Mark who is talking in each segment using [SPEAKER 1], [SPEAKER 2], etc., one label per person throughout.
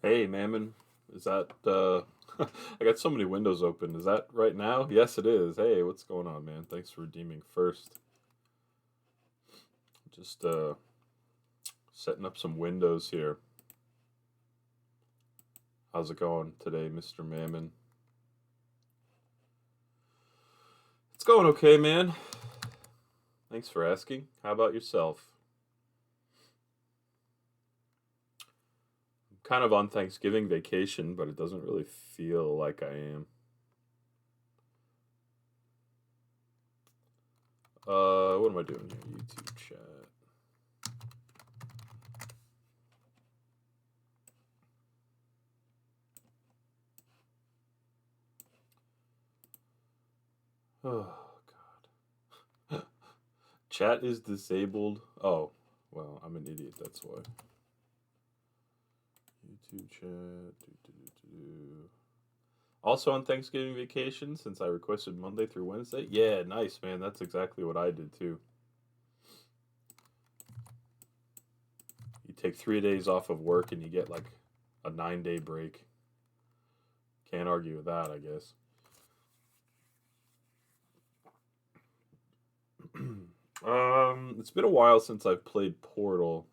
[SPEAKER 1] Hey, Mammon, is that I got so many windows open. Is that right now? Yes, it is. Hey, what's going on, man? Thanks for redeeming first. Just setting up some windows here. How's it going today, Mr. Mammon? It's going okay, man. Thanks for asking. How about yourself? I'm kind of on Thanksgiving vacation, but it doesn't really feel like I am. What am I doing here? YouTube chat. Oh, God. Chat is disabled. Oh, well, I'm an idiot, that's why. YouTube chat. Also on Thanksgiving vacation since I requested Monday through Wednesday. Yeah, nice, man. That's exactly what I did too. You take 3 days off of work and you get like a 9 day break. Can't argue with that, I guess. It's been a while since I've played Portal.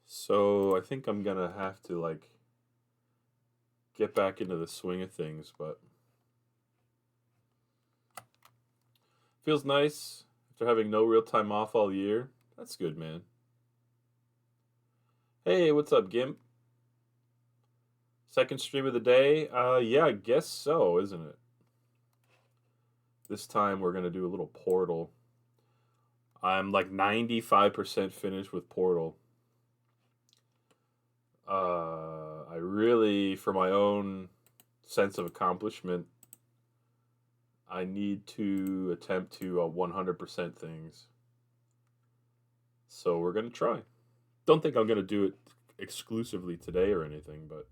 [SPEAKER 1] So I think I'm gonna have to like get back into the swing of things, but feels nice after having no real time off all year. That's good, man. Hey, what's up, Gimp? Second stream of the day? Yeah, I guess so, isn't it? This time we're gonna do a little Portal. I'm like 95% finished with Portal. I really, for my own sense of accomplishment, I need to attempt to 100% things. So we're gonna try. Don't think I'm gonna do it exclusively today or anything, but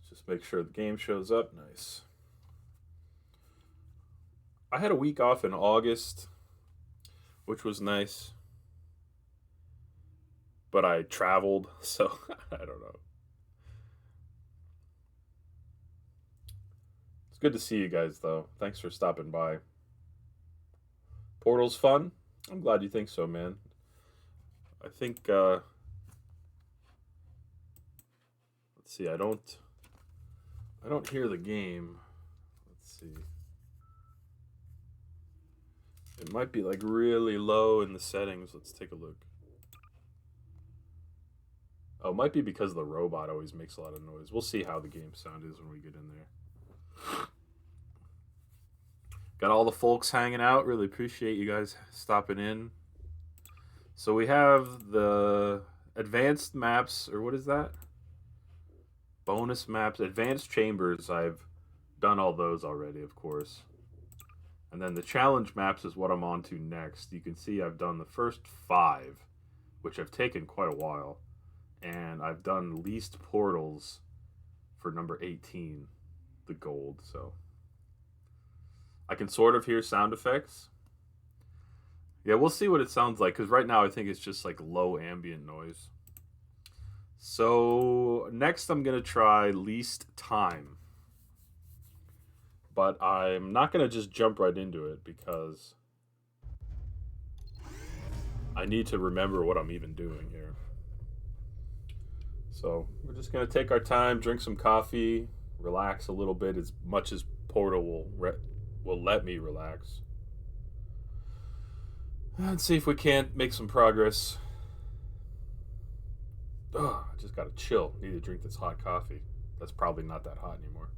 [SPEAKER 1] just make sure the game shows up. Nice. I had a week off in August, which was nice, but I traveled, so I don't know. It's good to see you guys, though. Thanks for stopping by. Portal's fun. I'm glad you think so, man. I think. Let's see. I don't hear the game. Let's see. It might be like really low in the settings. Let's take a look. Oh, it might be because the robot always makes a lot of noise. We'll see how the game sound is when we get in there. Got all the folks hanging out. Really appreciate you guys stopping in. So we have the advanced maps, or what is that? Bonus maps, advanced chambers. I've done all those already, of course. And then the challenge maps is what I'm on to next. You can see I've done the first five, which have taken quite a while. And I've done least portals for number 18, the gold. So I can sort of hear sound effects. Yeah, we'll see what it sounds like because right now I think it's just like low ambient noise. So next I'm gonna try least time, but I'm not gonna just jump right into it because I need to remember what I'm even doing here. So we're just gonna take our time, drink some coffee, relax a little bit as much as Portal will let me relax, and see if we can't make some progress. Ugh, I just gotta chill. Need to drink this hot coffee. That's probably not that hot anymore.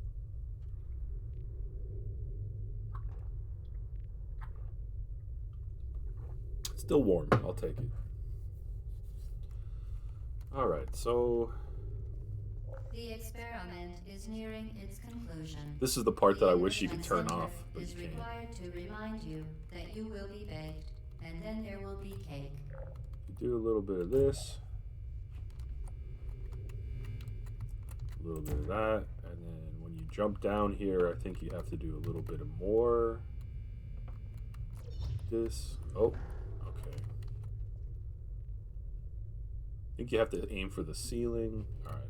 [SPEAKER 1] Still warm. I'll take it. All right, so
[SPEAKER 2] The experiment is nearing its conclusion.
[SPEAKER 1] this is the part that
[SPEAKER 2] The
[SPEAKER 1] I wish you
[SPEAKER 2] Enrichment
[SPEAKER 1] could turn
[SPEAKER 2] Center
[SPEAKER 1] off, but
[SPEAKER 2] is
[SPEAKER 1] you can't.
[SPEAKER 2] required to remind you that you will be baked, and then there will be cake.
[SPEAKER 1] You do a little bit of this, a little bit of that, and then when you jump down here, I think you have to do a little bit of more. this. Oh, okay. I think you have to aim for the ceiling. All right.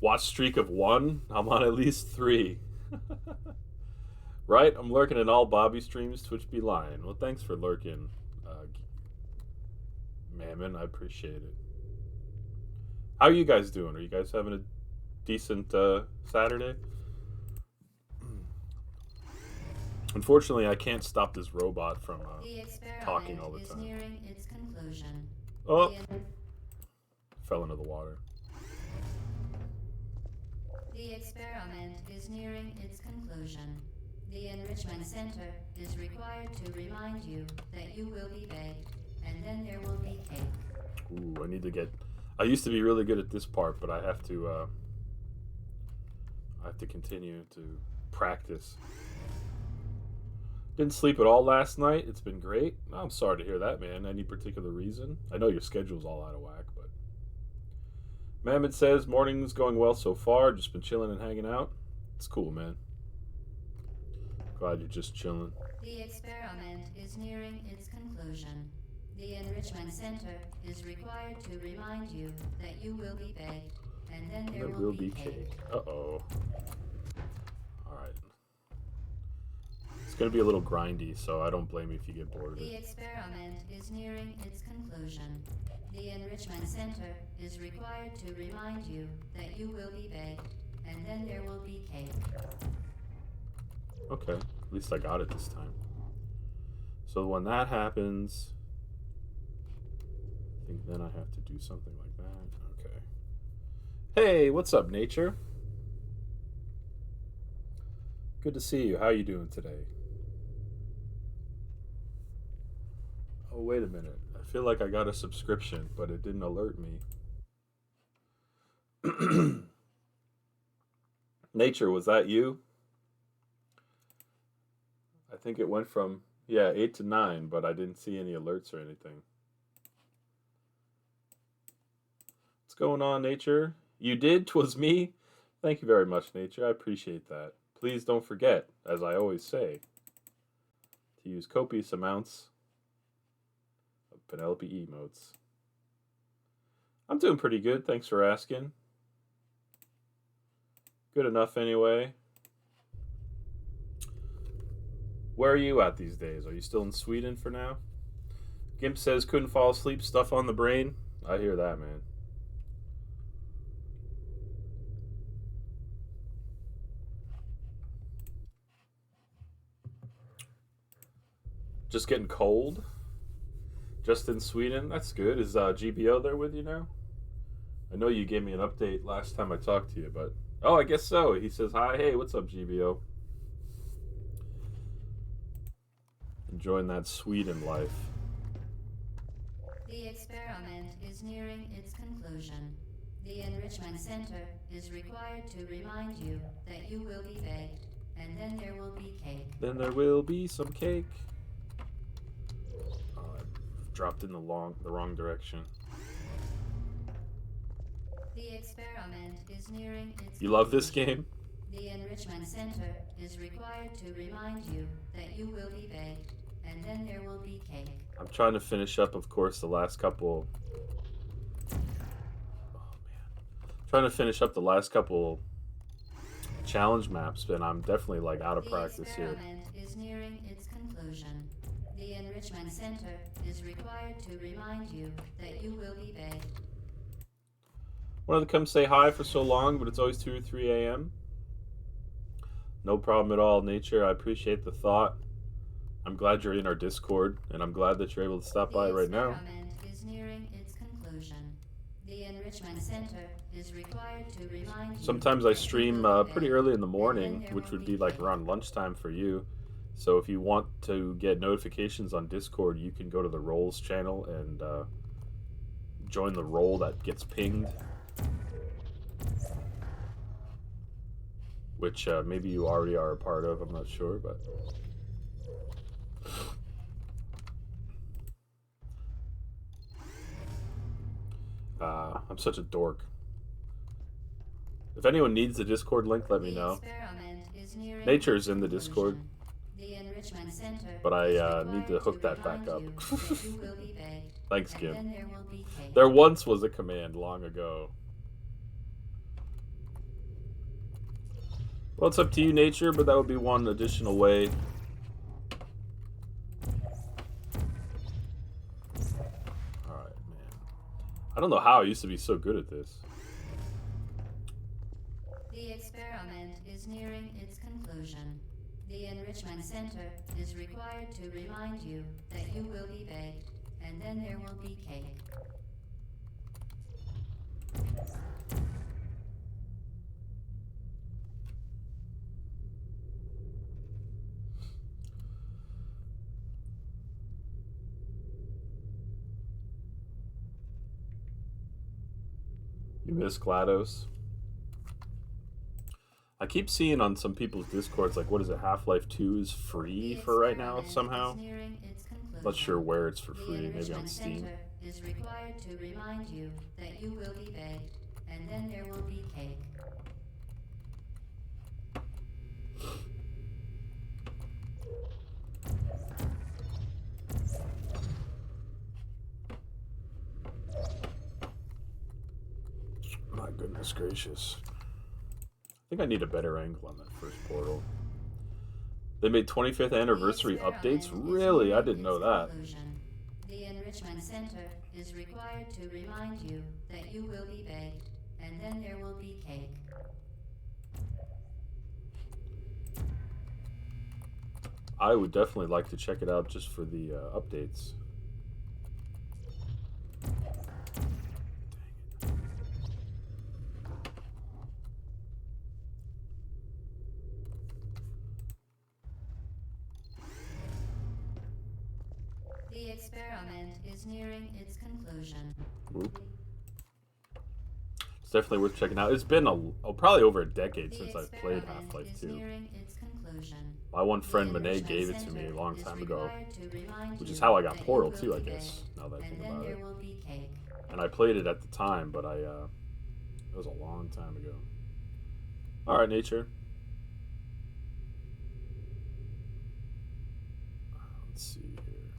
[SPEAKER 1] Watch streak of 1. I'm on at least 3. Right? I'm lurking in all Bobby streams. Twitch be lying. Well, thanks for lurking, Mammon. I appreciate it. How are you guys doing? Are you guys having a decent Saturday? Unfortunately, I can't stop this robot from talking all the time.
[SPEAKER 2] The experiment is nearing its conclusion.
[SPEAKER 1] Oh! Fell into the water.
[SPEAKER 2] The experiment is nearing its conclusion. The Enrichment Center is required to remind you that you will be baked, and then there will be cake.
[SPEAKER 1] Ooh, I need to get... I used to be really good at this part, but I have to continue to practice. Didn't sleep at all last night. It's been great. I'm sorry to hear that, man. Any particular reason? I know your schedule's all out of whack, but... Mammoth says, morning's going well so far. Just been chilling and hanging out. It's cool, man. Glad you're just chilling.
[SPEAKER 2] The experiment is nearing its conclusion. The Enrichment Center is required to remind you that you will be baked, and then there will be cake.
[SPEAKER 1] Uh-oh. Alright. It's going to be a little grindy, so I don't blame you if you get bored of
[SPEAKER 2] The
[SPEAKER 1] it.
[SPEAKER 2] experiment is nearing its conclusion. The Enrichment Center is required to remind you that you will be baked, and then there will be cake.
[SPEAKER 1] Okay, at least I got it this time. So when that happens, I think then I have to do something like that. Okay. Hey, what's up, nature? Good to see you. How you doing today? Oh, wait a minute. I feel like I got a subscription, but it didn't alert me. Nature, was that you? I think it went from, 8 to 9, but I didn't see any alerts or anything. What's going on, Nature? You did? 'Twas me? Thank you very much, Nature. I appreciate that. Please don't forget, as I always say, to use copious amounts of Penelope emotes. I'm doing pretty good, thanks for asking. Good enough anyway. Where are you at these days? Are you still in Sweden for now? Gimp says couldn't fall asleep, stuff on the brain. I hear that, man. Just getting cold? Just in Sweden? That's good. Is GBO there with you now? I know you gave me an update last time I talked to you, but... Oh, I guess so. He says, hi, hey, what's up, GBO? Enjoying that Sweden life.
[SPEAKER 2] The experiment is nearing its conclusion. The Enrichment Center is required to remind you that you will be baked, and then there will be cake.
[SPEAKER 1] Then there will be some cake. Oh, I dropped in the wrong direction.
[SPEAKER 2] The experiment is nearing its
[SPEAKER 1] You love this
[SPEAKER 2] conclusion.
[SPEAKER 1] game?
[SPEAKER 2] The Enrichment Center is required to remind you that you will be baked, and then there will be cake.
[SPEAKER 1] I'm trying to finish up, of course, the last couple... Oh, man. Trying to finish up the last couple challenge maps, and I'm definitely, like, out of practice here.
[SPEAKER 2] The experiment is nearing its conclusion. The Enrichment Center is required to remind you that you will be baked.
[SPEAKER 1] Wanted to come say hi for so long, but it's always 2 or 3 a.m. No problem at all, Nature. I appreciate the thought. I'm glad you're in our Discord, and I'm glad that you're able to stop by right now.
[SPEAKER 2] The experiment is nearing its conclusion. The Enrichment Center is required to remind you.
[SPEAKER 1] Sometimes I
[SPEAKER 2] that you
[SPEAKER 1] stream
[SPEAKER 2] will be
[SPEAKER 1] pretty
[SPEAKER 2] baked,
[SPEAKER 1] early in the
[SPEAKER 2] and then
[SPEAKER 1] morning,
[SPEAKER 2] there
[SPEAKER 1] which
[SPEAKER 2] will
[SPEAKER 1] would be like
[SPEAKER 2] cake.
[SPEAKER 1] around lunchtime for you. So if you want to get notifications on Discord, you can go to the Rolls channel and join the roll that gets pinged. Which maybe you already are a part of, I'm not sure, but... I'm such a dork. If anyone needs the Discord link, let me
[SPEAKER 2] The
[SPEAKER 1] know.
[SPEAKER 2] experiment is nearing
[SPEAKER 1] Nature's
[SPEAKER 2] its
[SPEAKER 1] in the Discord.
[SPEAKER 2] conclusion. The Enrichment Center
[SPEAKER 1] But I
[SPEAKER 2] is
[SPEAKER 1] need to
[SPEAKER 2] required
[SPEAKER 1] hook that back
[SPEAKER 2] remind
[SPEAKER 1] up.
[SPEAKER 2] you that you will be baked,
[SPEAKER 1] Thanks,
[SPEAKER 2] and
[SPEAKER 1] Kim.
[SPEAKER 2] then there will be cake.
[SPEAKER 1] There once was a command long ago. Well, it's up to you, Nature, but that would be one additional way. Alright, man. I don't know how I used to be so good at this.
[SPEAKER 2] The experiment is nearing its conclusion. The Enrichment Center is required to remind you that you will be baked, and then there will be cake.
[SPEAKER 1] You miss GLaDOS. I keep seeing on some people's discords, like, what is it, Half-Life 2 is free for right now somehow? Not sure where it's for free, maybe on Steam.
[SPEAKER 2] Center is required to remind you that you will be baked, and then there will be cake.
[SPEAKER 1] My goodness gracious. I think I need a better angle on that first portal. They made 25th anniversary updates? Really? I didn't know that.
[SPEAKER 2] The Enrichment Center is required to remind you that you will be baked, and then there will be cake.
[SPEAKER 1] I would definitely like to check it out just for the updates.
[SPEAKER 2] The experiment is nearing its conclusion.
[SPEAKER 1] Oop. It's definitely worth checking out. It's been probably over a decade since I've played Half-Life 2. My one friend Monet gave it to me a long time ago, which is how I got Portal 2, I guess, now that I think about it. And I played it at the time, but it was a long time ago. Alright, Nature. Let's see here.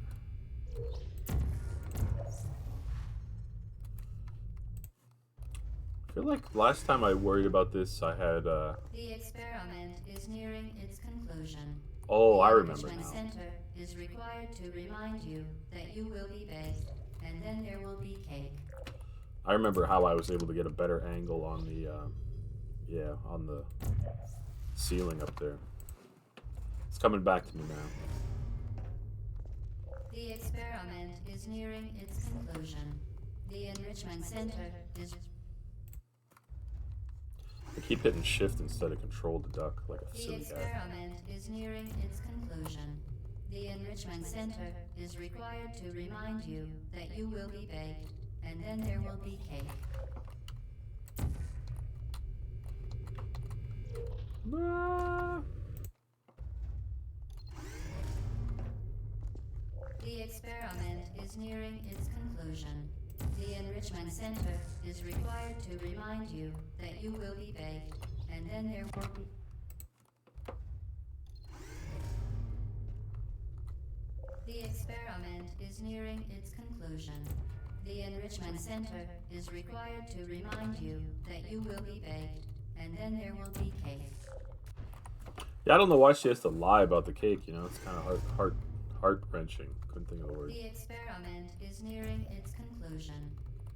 [SPEAKER 1] I feel like last time I worried about this, I had,
[SPEAKER 2] The experiment is nearing its conclusion.
[SPEAKER 1] Oh, I
[SPEAKER 2] The
[SPEAKER 1] remember
[SPEAKER 2] Enrichment
[SPEAKER 1] now.
[SPEAKER 2] Center is required to remind you that you will be baked, and then there will be cake.
[SPEAKER 1] I remember how I was able to get a better angle on the, on the ceiling up there. It's coming back to me now.
[SPEAKER 2] The experiment is nearing its conclusion. The Enrichment Center is...
[SPEAKER 1] I keep hitting shift instead of control to duck like a
[SPEAKER 2] The
[SPEAKER 1] silly guy.
[SPEAKER 2] experiment is nearing its conclusion. The Enrichment Center is required to remind you that you will be baked, and then there will be cake. The experiment is nearing its conclusion. The Enrichment Center is required to remind you that you will be baked, and then there will be... The experiment is nearing its conclusion. The Enrichment Center is required to remind you that you will be baked, and then there will be cake.
[SPEAKER 1] Yeah, I don't know why she has to lie about the cake, you know, it's kind of heart-wrenching. Couldn't think of the word.
[SPEAKER 2] The experiment is nearing its conclusion.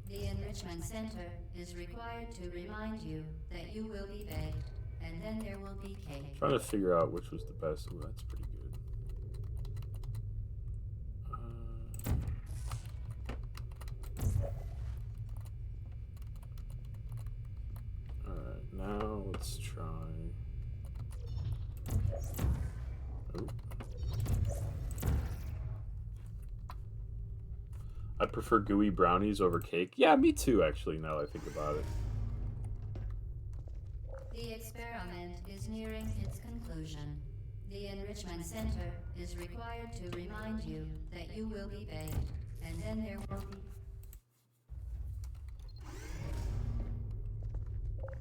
[SPEAKER 2] The Enrichment Center is required to remind you that you will be baked, and then there will be cake.
[SPEAKER 1] Trying to figure out which was the best. Ooh, that's pretty good. Alright, now let's try... Ooh. I prefer gooey brownies over cake. Yeah, me too, actually, now that I think about it.
[SPEAKER 2] The experiment is nearing its conclusion. The Enrichment Center is required to remind you that you will be baked, and then there will be...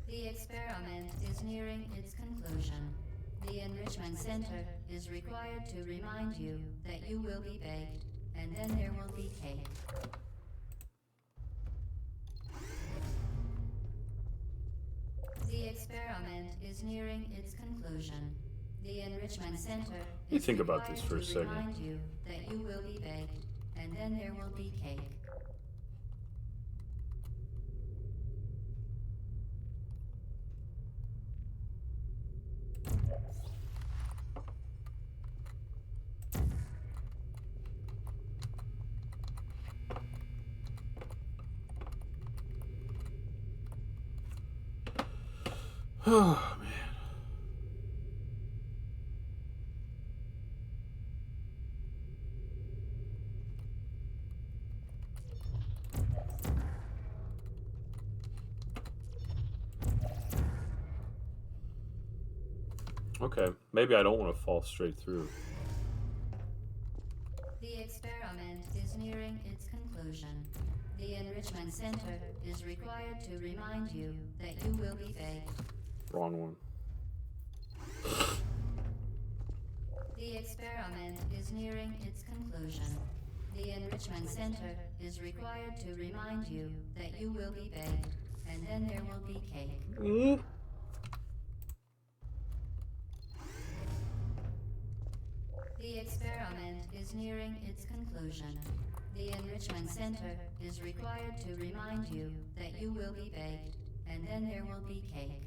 [SPEAKER 2] The experiment is nearing its conclusion. The Enrichment Center is required to remind you that you will be baked, and then there will be cake. The experiment is nearing its conclusion. The Enrichment Center
[SPEAKER 1] You
[SPEAKER 2] is
[SPEAKER 1] think about this for a
[SPEAKER 2] required to
[SPEAKER 1] second.
[SPEAKER 2] remind you that you will be baked, and then there will be cake.
[SPEAKER 1] Oh, man. Okay, maybe I don't want to fall straight through.
[SPEAKER 2] The experiment is nearing its conclusion. The Enrichment Center is required to remind you that you will be baked.
[SPEAKER 1] Wrong one.
[SPEAKER 2] The experiment is nearing its conclusion. The Enrichment Center is required to remind you that you will be baked, and then there will be cake. The experiment is nearing its conclusion. The Enrichment Center is required to remind you that you will be baked, and then there will be cake.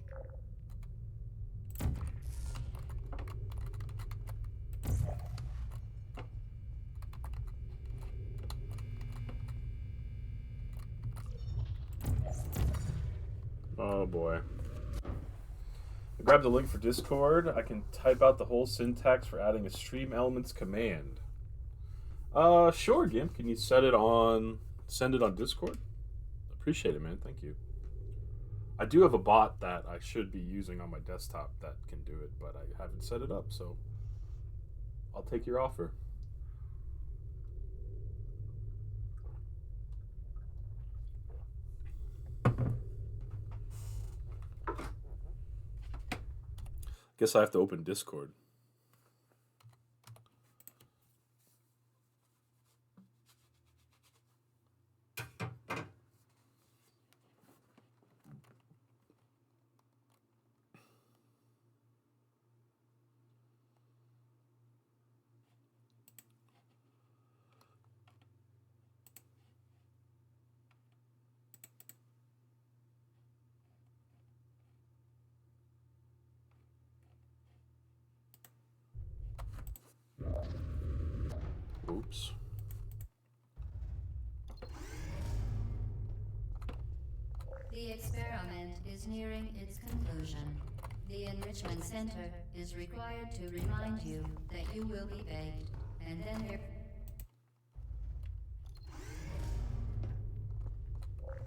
[SPEAKER 1] Oh boy. I grabbed the link for Discord. I can type out the whole syntax for adding a stream elements command. Sure, Gimp. Can you send it on Discord? Appreciate it, man. Thank you. I do have a bot that I should be using on my desktop that can do it, but I haven't set it up, so I'll take your offer. Guess I have to open Discord. Oops.
[SPEAKER 2] The experiment is nearing its conclusion. The Enrichment Center is required to remind you that you will be baked, and then there...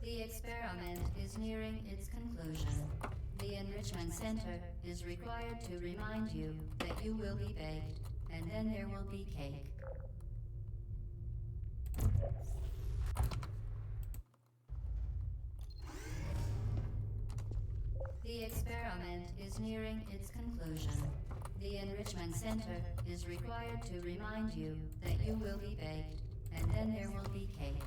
[SPEAKER 2] The experiment is nearing its conclusion. The Enrichment Center is required to remind you that you will be baked, and then there will be cake. The experiment is nearing its conclusion. The Enrichment Center is required to remind you that you will be baked, and then there will be cake.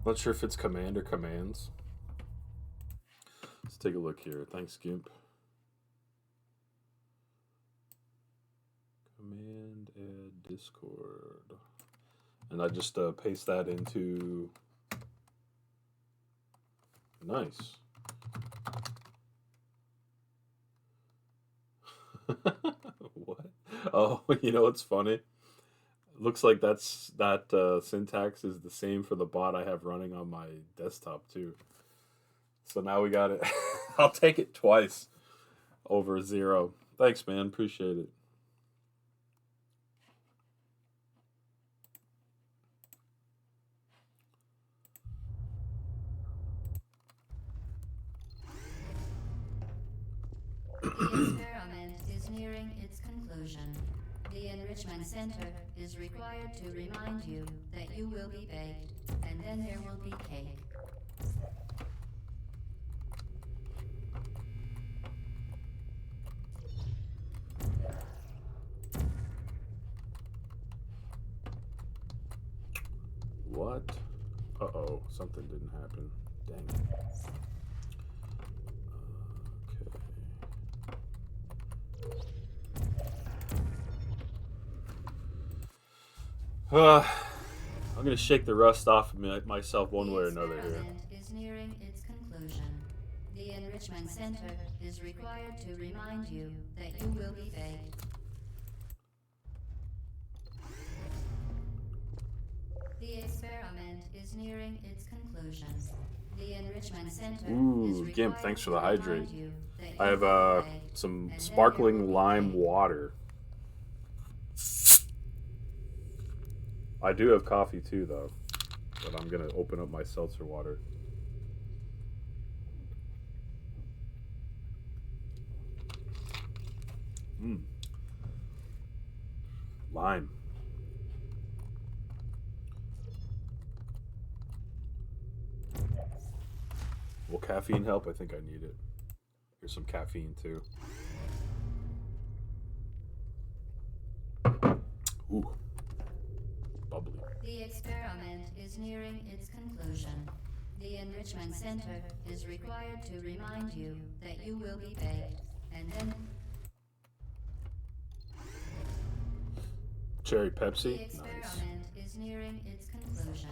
[SPEAKER 1] Not sure if it's command or commands. Let's take a look here. Thanks, Gimp. Command add Discord. And I just paste that into... Nice. What? Oh, you know what's funny? Looks like that syntax is the same for the bot I have running on my desktop too. So now we got it. I'll take it twice over 0. Thanks, man. Appreciate it.
[SPEAKER 2] The experiment is nearing its conclusion. The Enrichment Center is required to remind you that you will be baked, and then there will be cake.
[SPEAKER 1] What? Uh-oh, something didn't happen. Dang it. Okay. I'm gonna shake the rust off of myself one way or another here.
[SPEAKER 2] The experiment is nearing its conclusion. The Enrichment Center is required to remind you that you will be baked. The experiment is nearing its conclusion. The Enrichment Center is
[SPEAKER 1] Ooh,
[SPEAKER 2] required
[SPEAKER 1] Gimp, thanks for the
[SPEAKER 2] to remind
[SPEAKER 1] hydrate.
[SPEAKER 2] you that you
[SPEAKER 1] I have
[SPEAKER 2] will be baked,
[SPEAKER 1] some
[SPEAKER 2] and then there will
[SPEAKER 1] sparkling
[SPEAKER 2] be
[SPEAKER 1] lime
[SPEAKER 2] cake.
[SPEAKER 1] water. I do have coffee too, though. But I'm gonna open up my seltzer water. Lime. Will caffeine help? I think I need it. Here's some caffeine too. Ooh. Bubbly.
[SPEAKER 2] The experiment is nearing its conclusion. The Enrichment Center is required to remind you that you will be baked, and then
[SPEAKER 1] Cherry
[SPEAKER 2] the
[SPEAKER 1] Pepsi? Nice.
[SPEAKER 2] experiment is nearing its conclusion.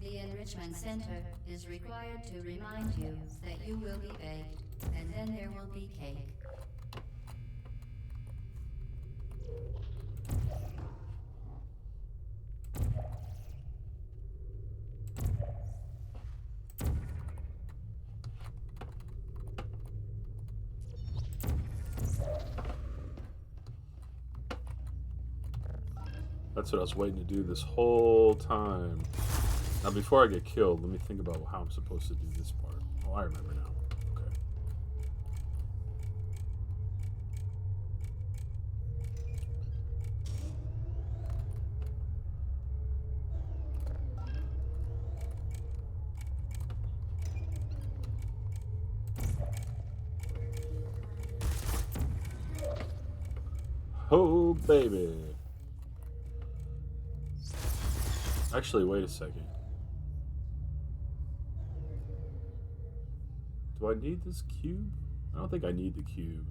[SPEAKER 2] The Enrichment Center is required to remind you that you will be baked, and then there will be cake.
[SPEAKER 1] That's what I was waiting to do this whole time. Now, before I get killed, let me think about how I'm supposed to do this part. Oh, I remember now. Okay. Oh, baby. Actually, wait a second. Do I need this cube? I don't think I need the cube.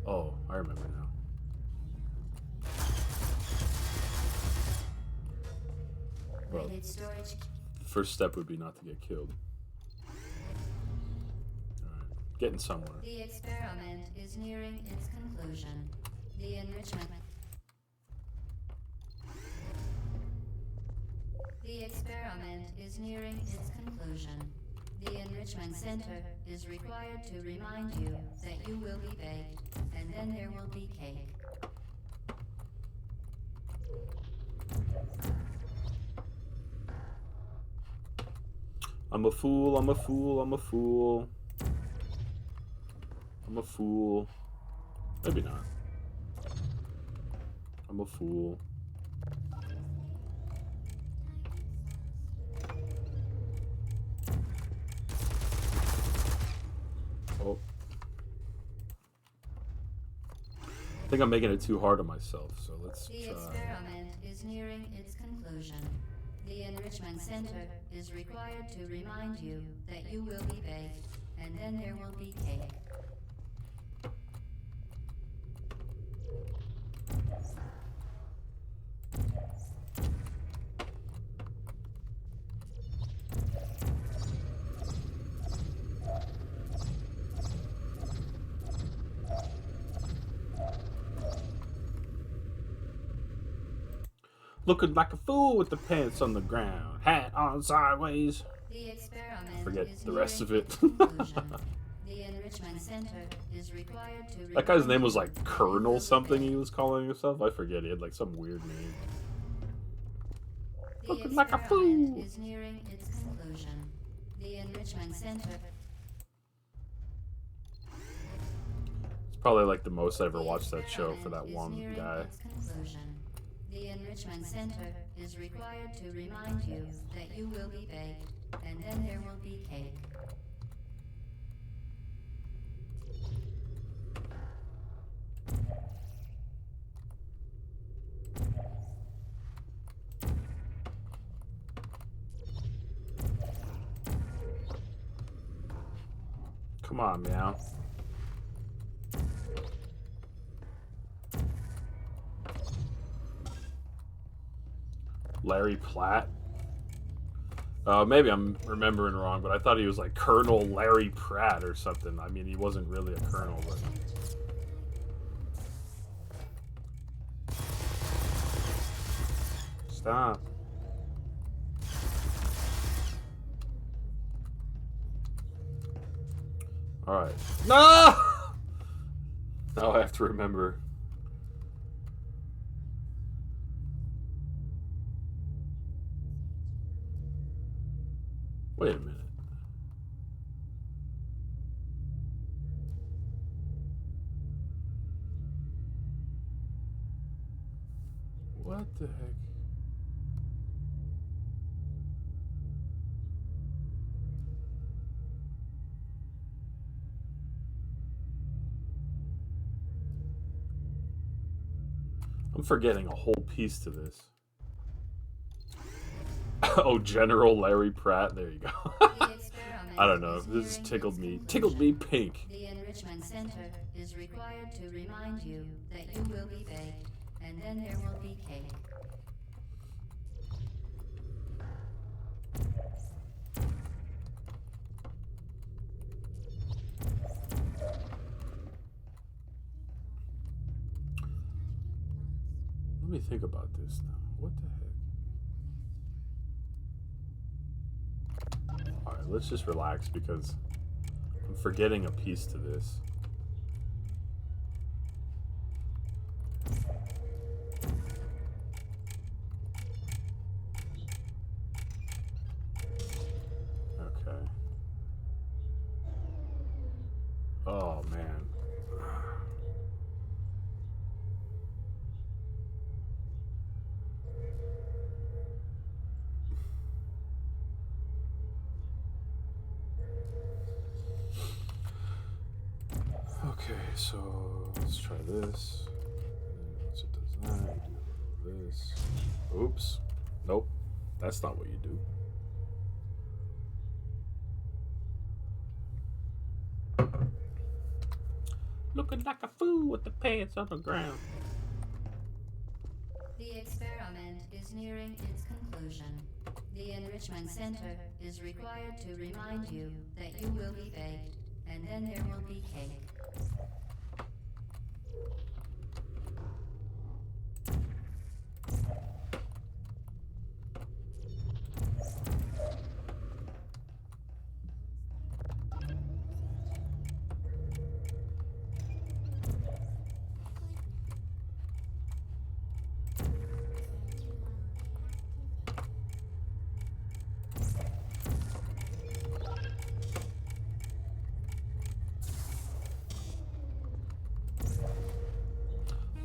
[SPEAKER 1] Oh, I remember now. Well,
[SPEAKER 2] Rated storage.
[SPEAKER 1] the first step would be not to get killed. Alright, getting somewhere.
[SPEAKER 2] The experiment is nearing its conclusion. The enrichment. The experiment is nearing its conclusion. The Enrichment Center is required to remind you that you will be baked, and then there will be cake.
[SPEAKER 1] I'm a fool, I'm a fool, I'm a fool. I'm a fool. Maybe not. I'm a fool. Oh. I think I'm making it too hard on myself, so let's
[SPEAKER 2] The
[SPEAKER 1] try.
[SPEAKER 2] experiment is nearing its conclusion. The Enrichment Center is required to remind you that you will be baked, and then there will be cake.
[SPEAKER 1] Looking like a fool with the pants on the ground, hat on sideways.
[SPEAKER 2] The experiment
[SPEAKER 1] Forget
[SPEAKER 2] is
[SPEAKER 1] the rest of
[SPEAKER 2] nearing
[SPEAKER 1] it.
[SPEAKER 2] its conclusion. The enrichment center is required to
[SPEAKER 1] That guy's name was
[SPEAKER 2] remind
[SPEAKER 1] like
[SPEAKER 2] you that you
[SPEAKER 1] Colonel
[SPEAKER 2] will be
[SPEAKER 1] something. He
[SPEAKER 2] paid.
[SPEAKER 1] was calling himself. I forget. He had like some weird name.
[SPEAKER 2] The
[SPEAKER 1] Looking like a
[SPEAKER 2] experiment
[SPEAKER 1] fool.
[SPEAKER 2] is nearing its conclusion. The enrichment center.
[SPEAKER 1] It's probably like the most I ever
[SPEAKER 2] The
[SPEAKER 1] watched that show for that
[SPEAKER 2] experiment is
[SPEAKER 1] one
[SPEAKER 2] nearing
[SPEAKER 1] guy.
[SPEAKER 2] its conclusion. The enrichment center is required to remind you that you will be baked, and then there will be cake.
[SPEAKER 1] Come on, meow. Larry Platt. Maybe I'm remembering wrong, but I thought he was like Colonel Larry Pratt or something. I mean, he wasn't really a colonel, but. Stop. Alright. No! Now I have to remember. Wait a minute. What the heck? I'm forgetting a whole piece to this. Oh, General Larry Pratt. There you go.
[SPEAKER 2] The experiment
[SPEAKER 1] I don't know.
[SPEAKER 2] is
[SPEAKER 1] This
[SPEAKER 2] nearing
[SPEAKER 1] tickled
[SPEAKER 2] its
[SPEAKER 1] me.
[SPEAKER 2] conclusion.
[SPEAKER 1] Tickled me pink.
[SPEAKER 2] The enrichment center is required to remind you that you will be baked, and then there will be cake.
[SPEAKER 1] Let me think about this now. What the heck? Alright, let's just relax because I'm forgetting a piece to this. Okay. Oh, man. Okay, so let's try this. And once it does that, you do a little this. Oops. Nope. That's not what you do. Looking like a fool with the pants on the ground.
[SPEAKER 2] The experiment is nearing its conclusion. The enrichment center is required to remind you that you will be baked, and then there will be cake.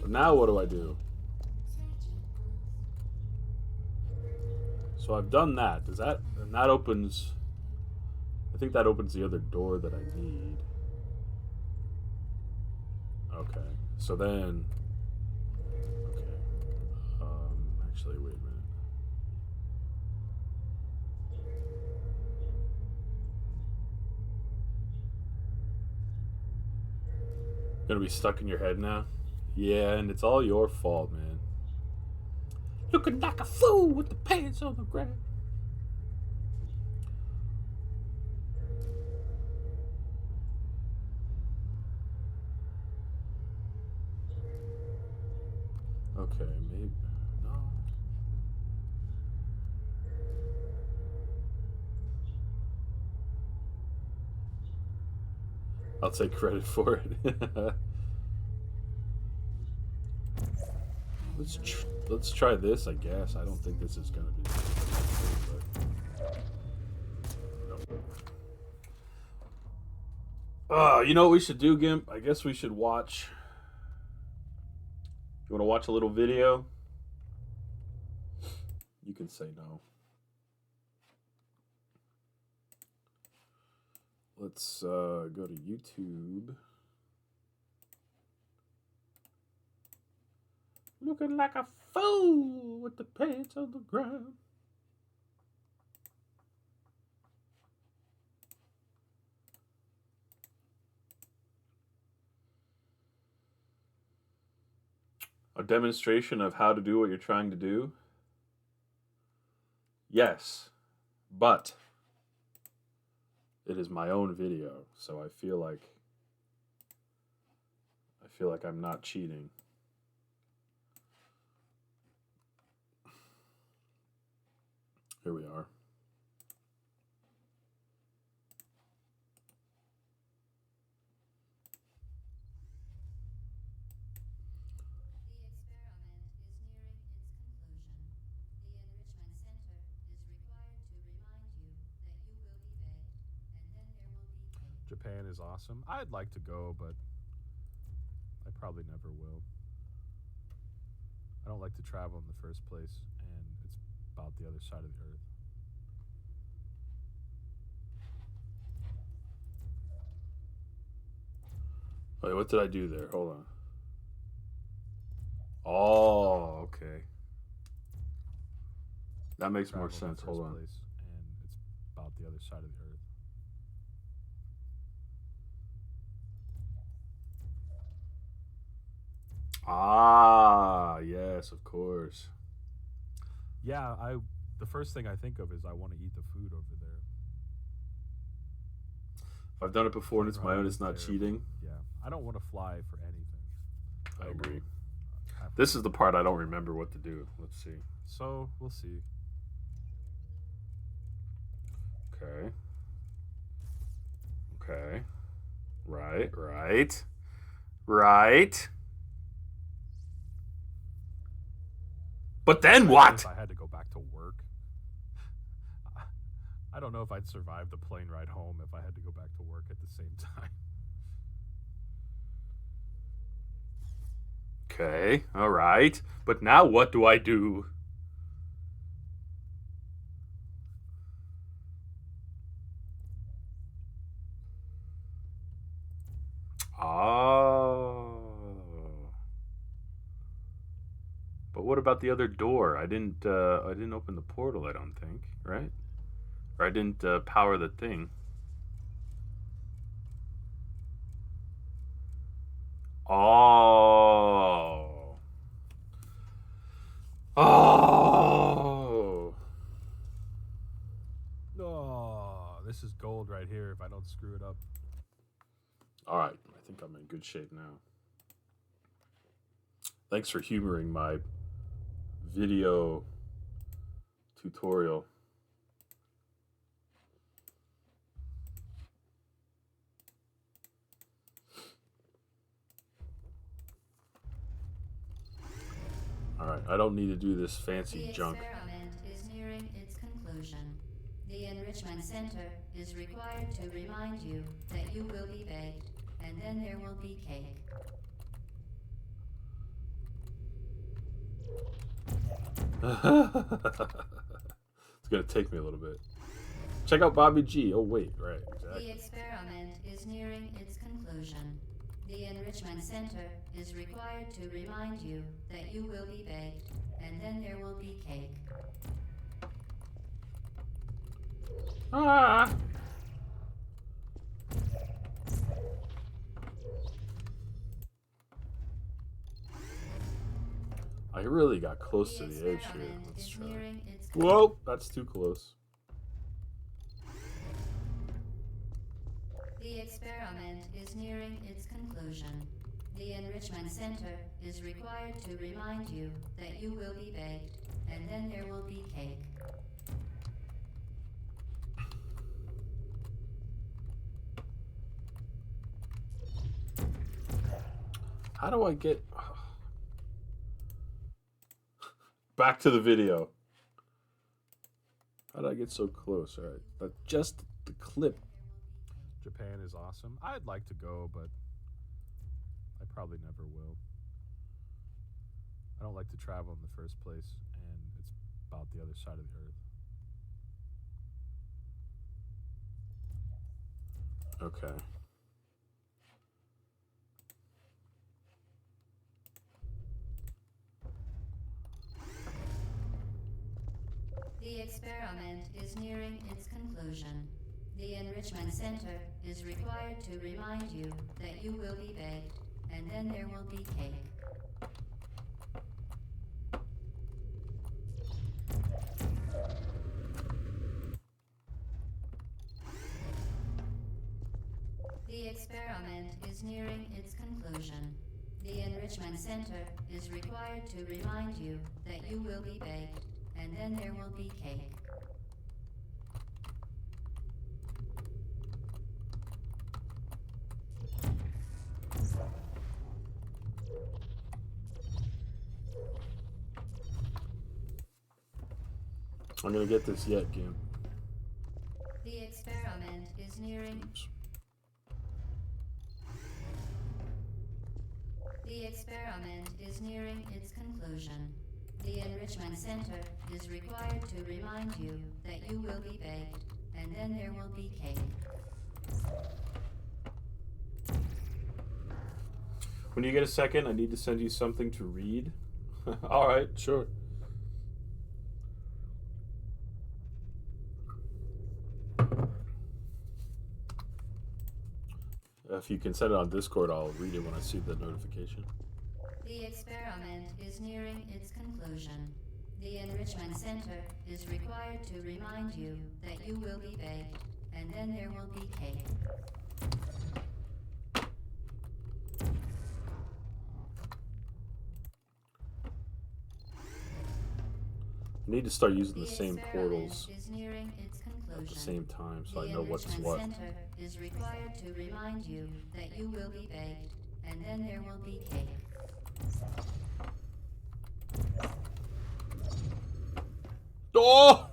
[SPEAKER 1] But now what do I do? So I've done that. Does that... And that opens... I think that opens the other door that I need. Okay. So then... Okay. Actually, wait a minute. Gonna be stuck in your head now? Yeah, and it's all your fault, man. Looking like a fool with the pants on the ground. Okay, maybe... No. I'll take credit for it. Let's try this, I guess. I don't think this is gonna be. You know what we should do, Gimp? I guess we should watch. You want to watch a little video? You can say no. Let's go to YouTube. Looking like a fool with the pants on the ground. A demonstration of how to do what you're trying to do? Yes, but it is my own video, so I feel like I'm not cheating. Here we are. Japan is awesome. I'd like to go, but I probably never will. I don't like to travel in the first place, and it's about the other side of the earth. Wait, what did I do there? Hold on. Oh, okay. That makes more sense. Hold on. Place, and it's about the other side of the earth. Ah, yes, of course. Yeah, the first thing I think of is I want to eat the food over there. If I've done it before and it's my own, it's not cheating. Yeah, I don't want to fly for anything. I agree. This is the part I don't remember what to do. Let's see. So, we'll see. Okay. Okay. Right. But then what? If I had to go back to work, I don't know if I'd survive the plane ride home if I had to go back to work at the same time. Okay, all right. But now what do I do? Oh. But what about the other door? I didn't open the portal, I don't think, right? Or I didn't power the thing. Oh. Oh. Oh, this is gold right here if I don't screw it up. All right, I think I'm in good shape now. Thanks for humoring my video tutorial. All right, I don't need to do this fancy junk.
[SPEAKER 2] The experiment is nearing its conclusion. The Enrichment Center is required to remind you that you will be baked, and then there will be cake.
[SPEAKER 1] It's gonna take me a little bit. Check out Bobby G. Oh wait, right, exactly.
[SPEAKER 2] The experiment is nearing its conclusion. The Enrichment Center is required to remind you that you will be baked, and then there will be cake.
[SPEAKER 1] Ah! I really got close to the edge here. Let's try. Whoa, that's too close.
[SPEAKER 2] The experiment is nearing its conclusion. The Enrichment Center is required to remind you that you will be baked, and then there will be cake.
[SPEAKER 1] How do I get back to the video? How did I get so close? All right, but just the clip. Japan is awesome. I'd like to go, but I probably never will. I don't like to travel in the first place, and it's about the other side of the earth. Okay.
[SPEAKER 2] The experiment is nearing its conclusion. The Enrichment Center is required to remind you that you will be baked, and then there will be cake. The experiment is nearing its conclusion. The Enrichment Center is required to remind you that you will be baked, and then there will be cake.
[SPEAKER 1] I'm gonna get this yet, game.
[SPEAKER 2] The experiment is nearing.
[SPEAKER 1] Oops.
[SPEAKER 2] The experiment is nearing its conclusion. The Enrichment Center is required to remind you that you will be baked, and then there will be cake.
[SPEAKER 1] When you get a second, I need to send you something to read. All right, sure. If you can send it on Discord, I'll read it when I see the notification.
[SPEAKER 2] The experiment is nearing its conclusion. The Enrichment Center is required to remind you that you will be baked, and then there will be cake.
[SPEAKER 1] I need to start using the same
[SPEAKER 2] experiment
[SPEAKER 1] portals
[SPEAKER 2] is nearing its conclusion.
[SPEAKER 1] at the same time so I
[SPEAKER 2] The
[SPEAKER 1] know what's
[SPEAKER 2] Enrichment
[SPEAKER 1] what.
[SPEAKER 2] Center is required to remind you that you will be baked, and then there will be cake.
[SPEAKER 1] Oh!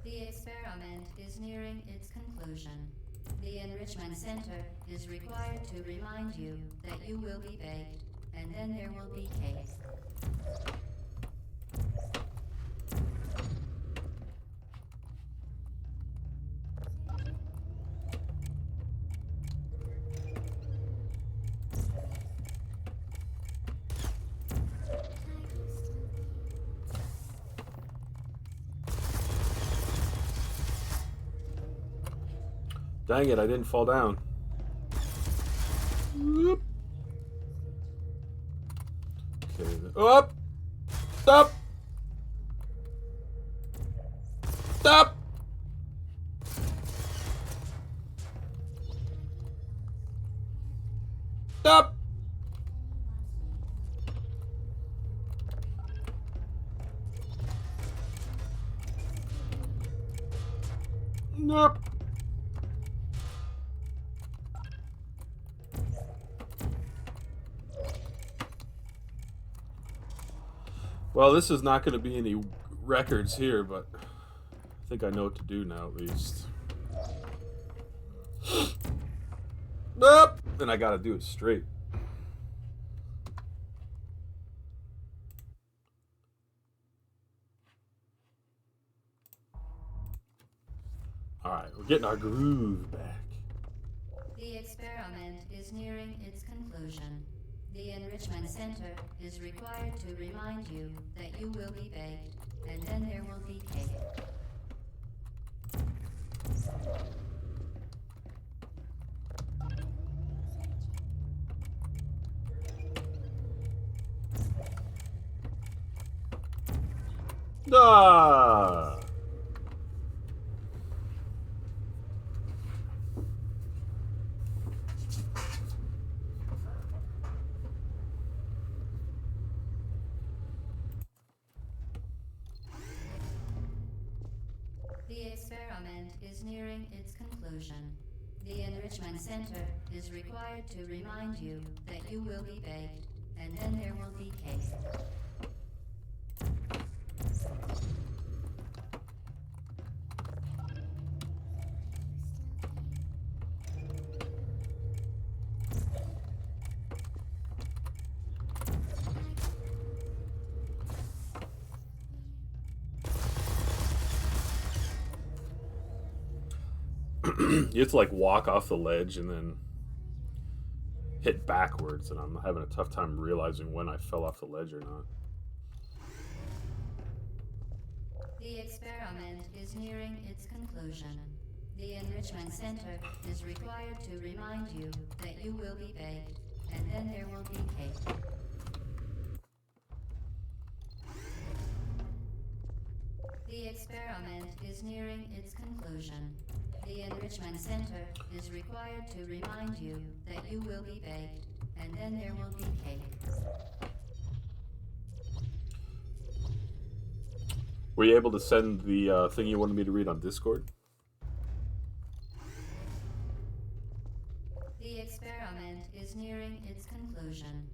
[SPEAKER 2] The experiment is nearing its conclusion. The Enrichment Center is required to remind you that you will be baked, and then there will be cake.
[SPEAKER 1] Dang it, I didn't fall down. Whoop. Okay, up! Stop! Stop! Stop! Nope. Well, this is not going to be any records here, but I think I know what to do now, at least. Nope. Then I got to do it straight. All right, we're getting our groove back.
[SPEAKER 2] The experiment is nearing its conclusion. The Enrichment Center is required to remind you that you will be baked, and then there will be cake.
[SPEAKER 1] Ah!
[SPEAKER 2] The experiment is nearing its conclusion. The Enrichment Center is required to remind you that you will be baked, and then there will be cake.
[SPEAKER 1] You have to like walk off the ledge and then hit backwards, and I'm having a tough time realizing when I fell off the ledge or not.
[SPEAKER 2] The experiment is nearing its conclusion. The Enrichment Center is required to remind you that you will be baked, and then there will be cake. The experiment is nearing its conclusion. The Enrichment Center is required to remind you that you will be baked, and then there will be cake.
[SPEAKER 1] Were you able to send the thing you wanted me to read on Discord?
[SPEAKER 2] The experiment is nearing its conclusion.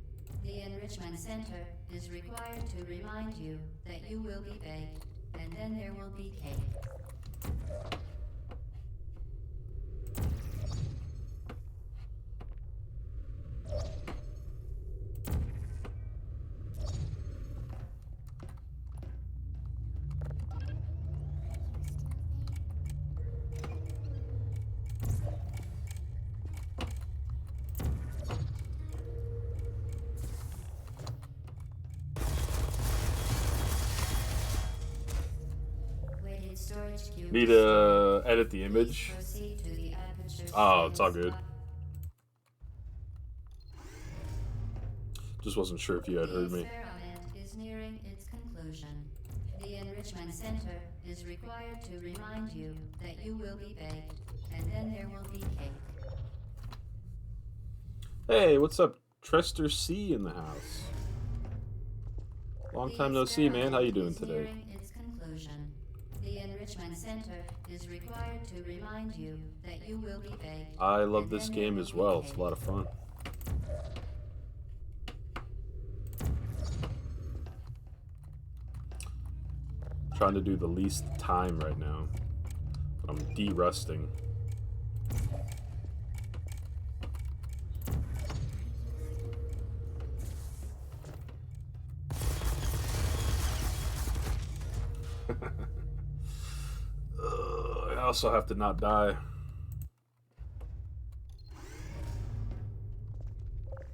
[SPEAKER 2] The Enrichment Center is required to remind you that you will be baked, and then there will be cake.
[SPEAKER 1] Need to edit the image. Oh, it's all good. Just wasn't sure if you had heard me.
[SPEAKER 2] The experiment is nearing its conclusion. The Enrichment Center is required to remind you that you will be baked, and then there will be cake.
[SPEAKER 1] Hey, what's up, Trester C in the house? Long time no see, man. How you doing today?
[SPEAKER 2] Its conclusion. The Enrichment Center is required to remind you that you will be baked.
[SPEAKER 1] I love this game as well. It's a lot of fun. Trying to do the least time right now. I'm de-rusting. I also have to not die.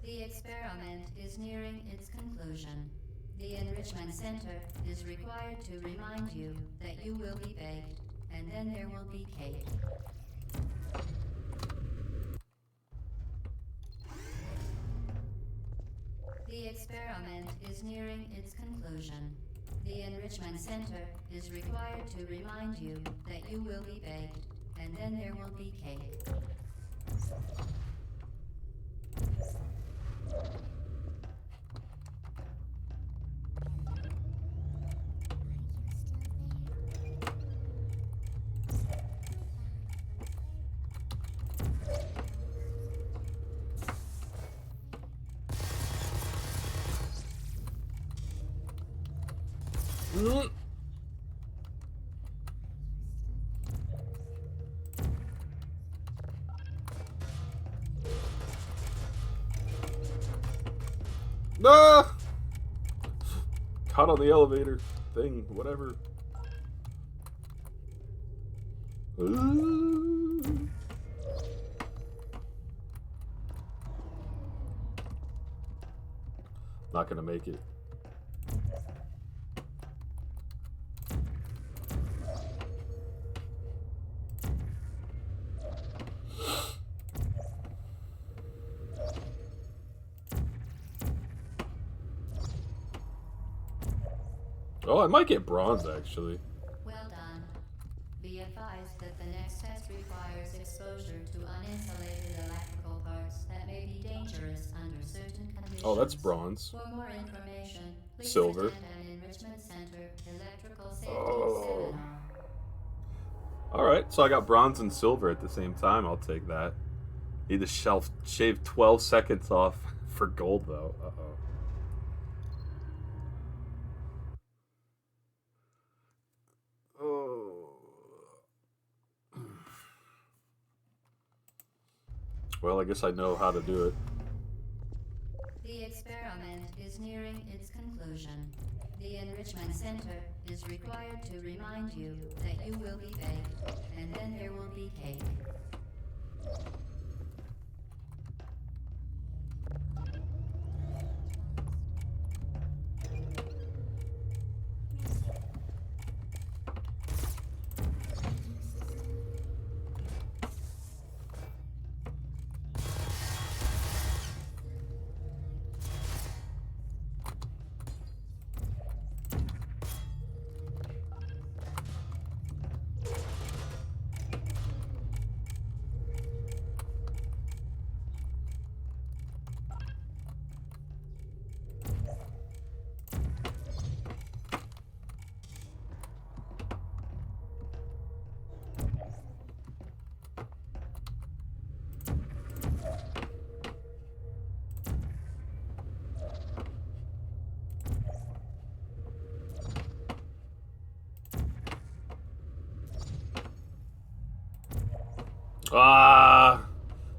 [SPEAKER 2] The experiment is nearing its conclusion. The Enrichment Center is required to remind you that you will be baked, and then there will be cake. The experiment is nearing its conclusion. The Enrichment Center is required to remind you that you will be baked, and then there will be cake.
[SPEAKER 1] Ah! Caught on the elevator thing, whatever. Not gonna make it. Oh, I might get bronze, actually.
[SPEAKER 2] Well done. Be advised that the next test requires exposure to uninsulated electrical parts that may be dangerous under certain conditions.
[SPEAKER 1] Oh, that's bronze.
[SPEAKER 2] For more information, please
[SPEAKER 1] Silver.
[SPEAKER 2] attend an Enrichment Center electrical safety seminar.
[SPEAKER 1] Alright, so I got bronze and silver at the same time. I'll take that. Need to shave 12 seconds off for gold, though. Uh-oh. Oh. Well, I guess I know how to do it.
[SPEAKER 2] The experiment is nearing its conclusion. The Enrichment Center is required to remind you that you will be baked, and then there will be cake.
[SPEAKER 1] Ah!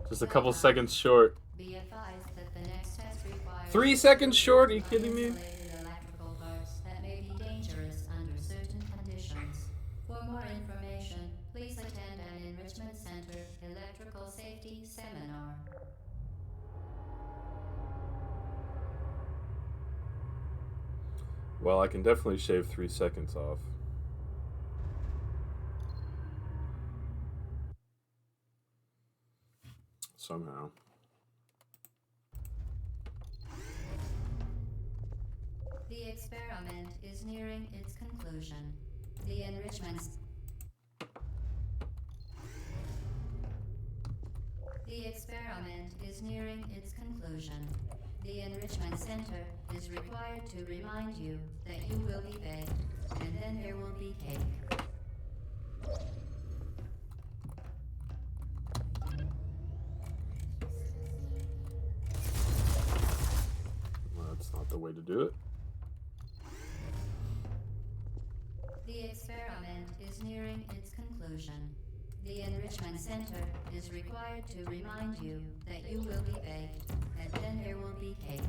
[SPEAKER 1] Just a couple seconds short.
[SPEAKER 2] Be advised that the next test requires
[SPEAKER 1] 3 seconds short? Are you kidding me?
[SPEAKER 2] uninsulated electrical parts that may be dangerous under certain conditions. For more information, please attend an Enrichment Center electrical safety seminar.
[SPEAKER 1] Well, I can definitely shave 3 seconds off. Somehow.
[SPEAKER 2] The experiment is nearing its conclusion. The enrichment is nearing its conclusion. The Enrichment Center is required to remind you that you will be baked, and then there will be cake.
[SPEAKER 1] Well, that's not the way to do it.
[SPEAKER 2] The experiment is nearing its conclusion. The Enrichment Center is required to remind you that you will be baked, and then there will be cake.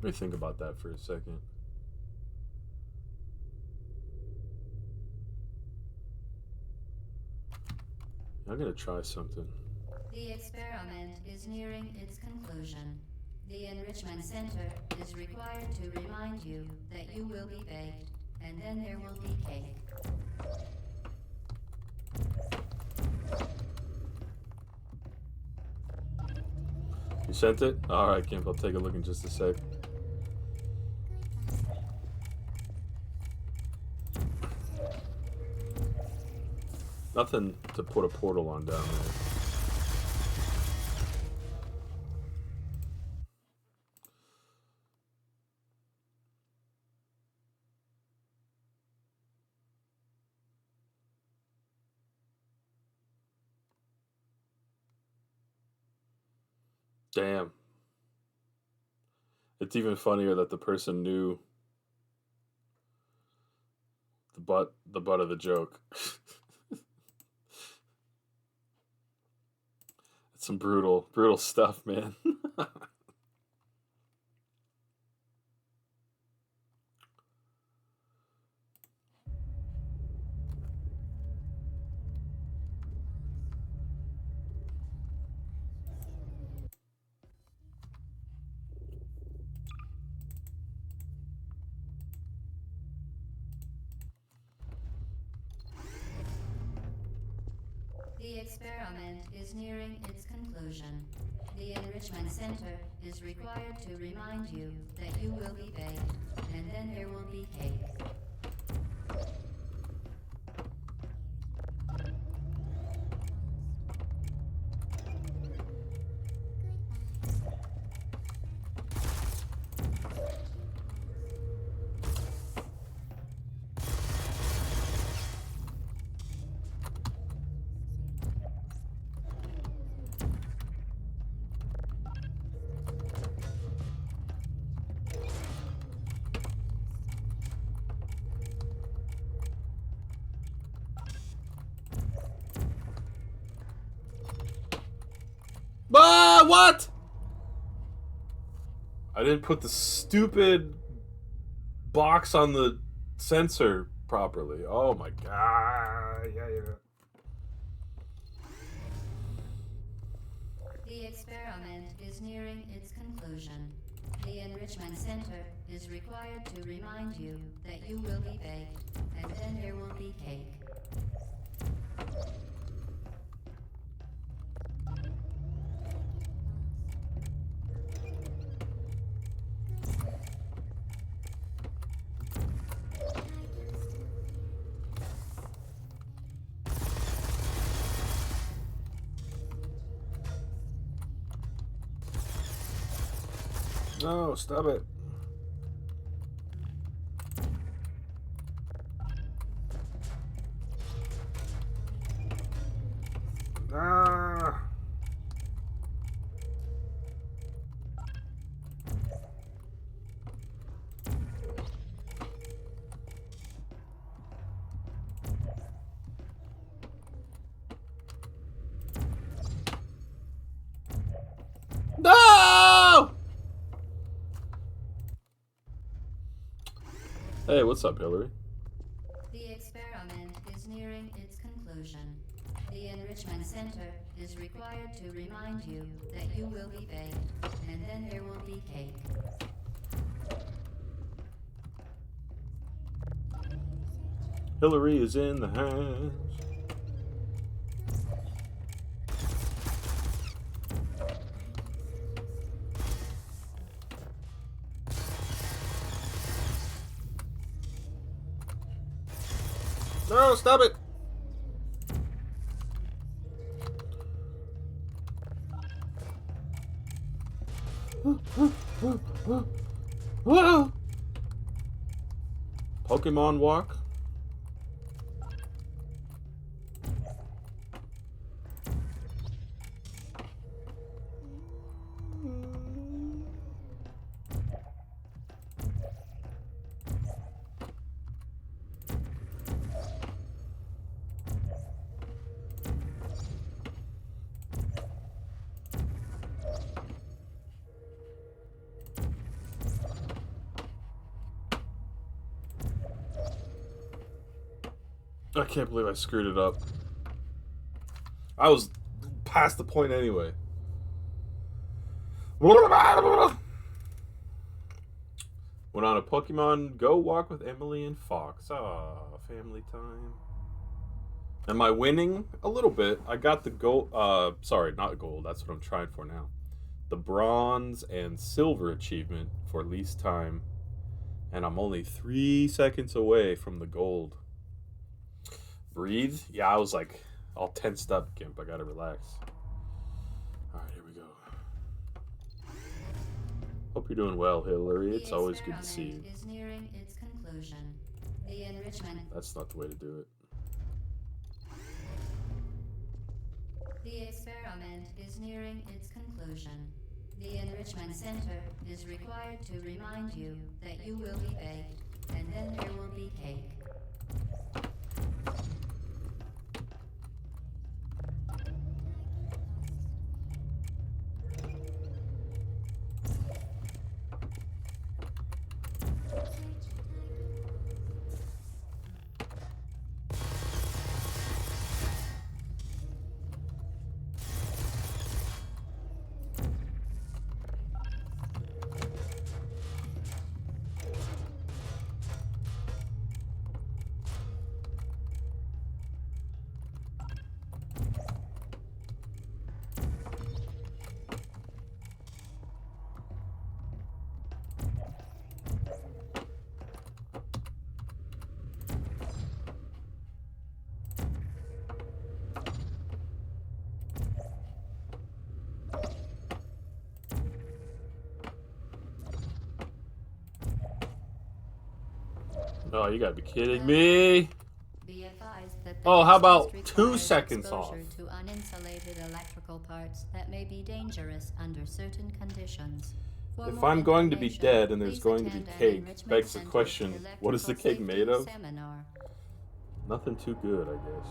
[SPEAKER 1] Let me think about that for a second. I'm gonna try something.
[SPEAKER 2] The experiment is nearing its conclusion. The Enrichment Center is required to remind you that you will be baked, and then there will be cake.
[SPEAKER 1] You sent it? Alright, Gimp, I'll take a look in just a sec. Nothing to put a portal on down there. Damn. It's even funnier that the person knew the butt of the joke. It's some brutal stuff, man.
[SPEAKER 2] The experiment is nearing its conclusion. The Enrichment Center is required to remind you that you will be baked, and then there will be cake.
[SPEAKER 1] What? I didn't put the stupid box on the sensor properly. Oh my god. Yeah.
[SPEAKER 2] The experiment is nearing its conclusion. The Enrichment Center is required to remind you that you will be baked, and then there will be cake.
[SPEAKER 1] No, stop it. Ah. No! Hey, what's up, Hillary?
[SPEAKER 2] The experiment is nearing its conclusion. The Enrichment Center is required to remind you that you will be baked, and then there will be cake.
[SPEAKER 1] Hillary is in the house. No, stop it. Pokemon walk. I can't believe I screwed it up. I was past the point anyway. Went on a Pokemon Go walk with Emily and Fox. Ah, family time. Am I winning? A little bit. I got the gold. Sorry, not gold. That's what I'm trying for now. The bronze and silver achievement for least time. And I'm only 3 seconds away from the gold. Breathe? Yeah, I was like all tensed up, Gimp. I gotta relax. Alright, here we go. Hope you're doing well, Hillary. It's always good to see you.
[SPEAKER 2] Is nearing its conclusion. The enrichment.
[SPEAKER 1] That's not the way to do it.
[SPEAKER 2] The experiment is nearing its conclusion. The Enrichment Center is required to remind you that you will be baked, and then there will be cake.
[SPEAKER 1] Oh, you gotta be kidding me.
[SPEAKER 2] Be advised that the
[SPEAKER 1] Oh, how
[SPEAKER 2] test
[SPEAKER 1] about
[SPEAKER 2] requires
[SPEAKER 1] 2 seconds
[SPEAKER 2] exposure
[SPEAKER 1] off?
[SPEAKER 2] to uninsulated electrical parts that may be dangerous under certain conditions. For
[SPEAKER 1] If
[SPEAKER 2] more
[SPEAKER 1] I'm going to be
[SPEAKER 2] information,
[SPEAKER 1] dead and there's
[SPEAKER 2] please
[SPEAKER 1] going to be
[SPEAKER 2] attend an
[SPEAKER 1] cake,
[SPEAKER 2] Enrichment
[SPEAKER 1] begs the
[SPEAKER 2] Center's
[SPEAKER 1] question, what is the
[SPEAKER 2] electrical
[SPEAKER 1] cake made
[SPEAKER 2] safety
[SPEAKER 1] of?
[SPEAKER 2] Seminar.
[SPEAKER 1] Nothing too good, I guess.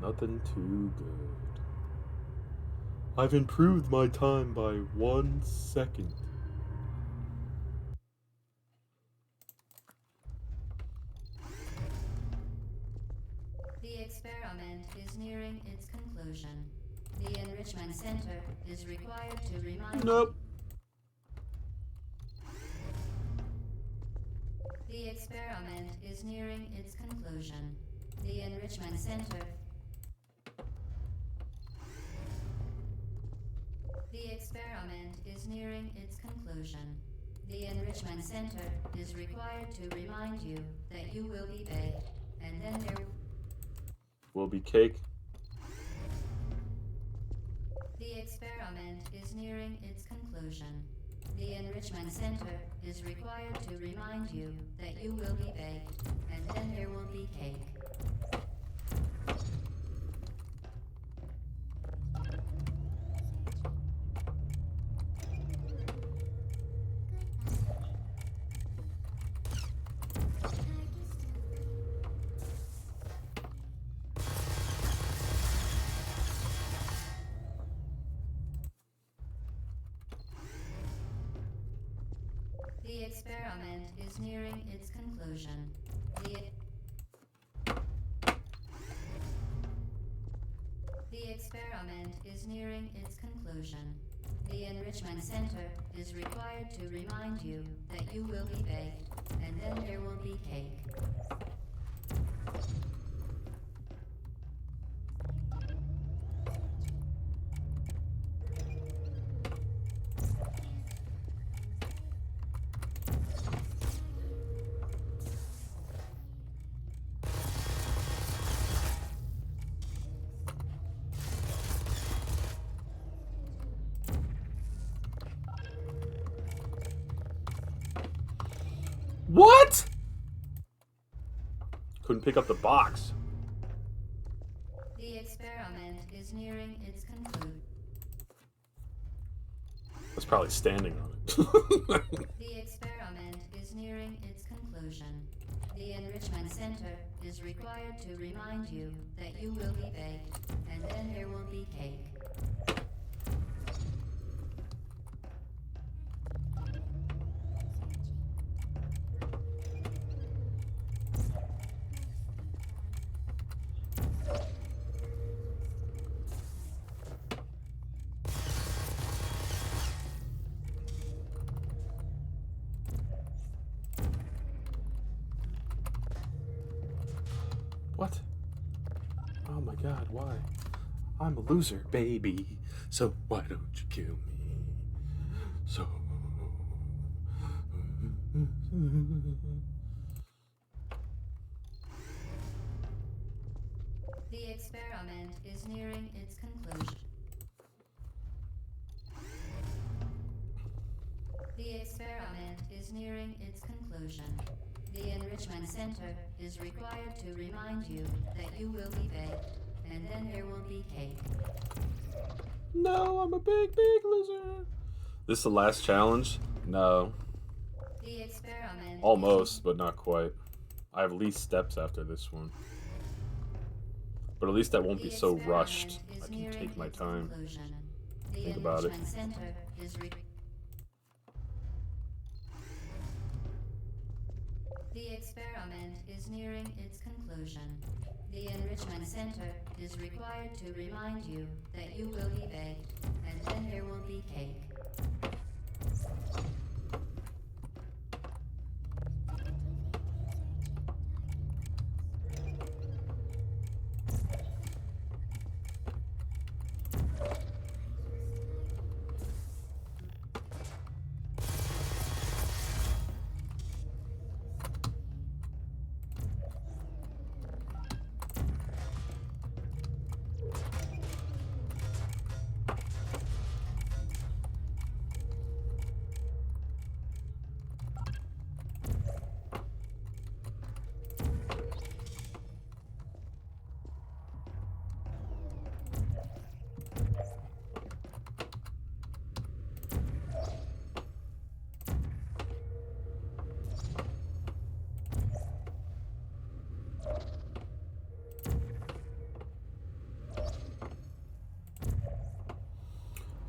[SPEAKER 1] Nothing too good. I've improved my time by 1 second.
[SPEAKER 2] The experiment is nearing its conclusion. The Enrichment Center is required to remind
[SPEAKER 1] Nope.
[SPEAKER 2] The experiment is nearing its conclusion. The Enrichment Center. The experiment is nearing its conclusion. The Enrichment Center is required to remind you that you will be baked, and then there
[SPEAKER 1] Will be cake.
[SPEAKER 2] The experiment is nearing its conclusion. The Enrichment Center is required to remind you that you will be baked, and then there will be cake. The experiment is nearing its conclusion. The experiment is nearing its conclusion. The Enrichment Center is required to remind you that you will be baked, and then there will be cake.
[SPEAKER 1] What? Couldn't pick up the box.
[SPEAKER 2] The experiment is nearing its conclusion.
[SPEAKER 1] That's probably standing on it.
[SPEAKER 2] The experiment is nearing its conclusion. The Enrichment Center is required to remind you that you will be baked, and then there will be cake.
[SPEAKER 1] What? Oh my god, why? I'm a loser, baby. So why don't you kill me? So.
[SPEAKER 2] The experiment is nearing its conclusion. The experiment is nearing its conclusion. The Enrichment Center is required to remind you that you will be baked, and then there will be cake.
[SPEAKER 1] No, I'm a big loser. This the last challenge? No.
[SPEAKER 2] The experiment
[SPEAKER 1] Almost, but not quite. I have least steps after this one. But at least I won't be so rushed. I can take my time. Think about it.
[SPEAKER 2] The Enrichment Center is The experiment is nearing its conclusion. The Enrichment Center is required to remind you that you will be baked, and then there will be cake.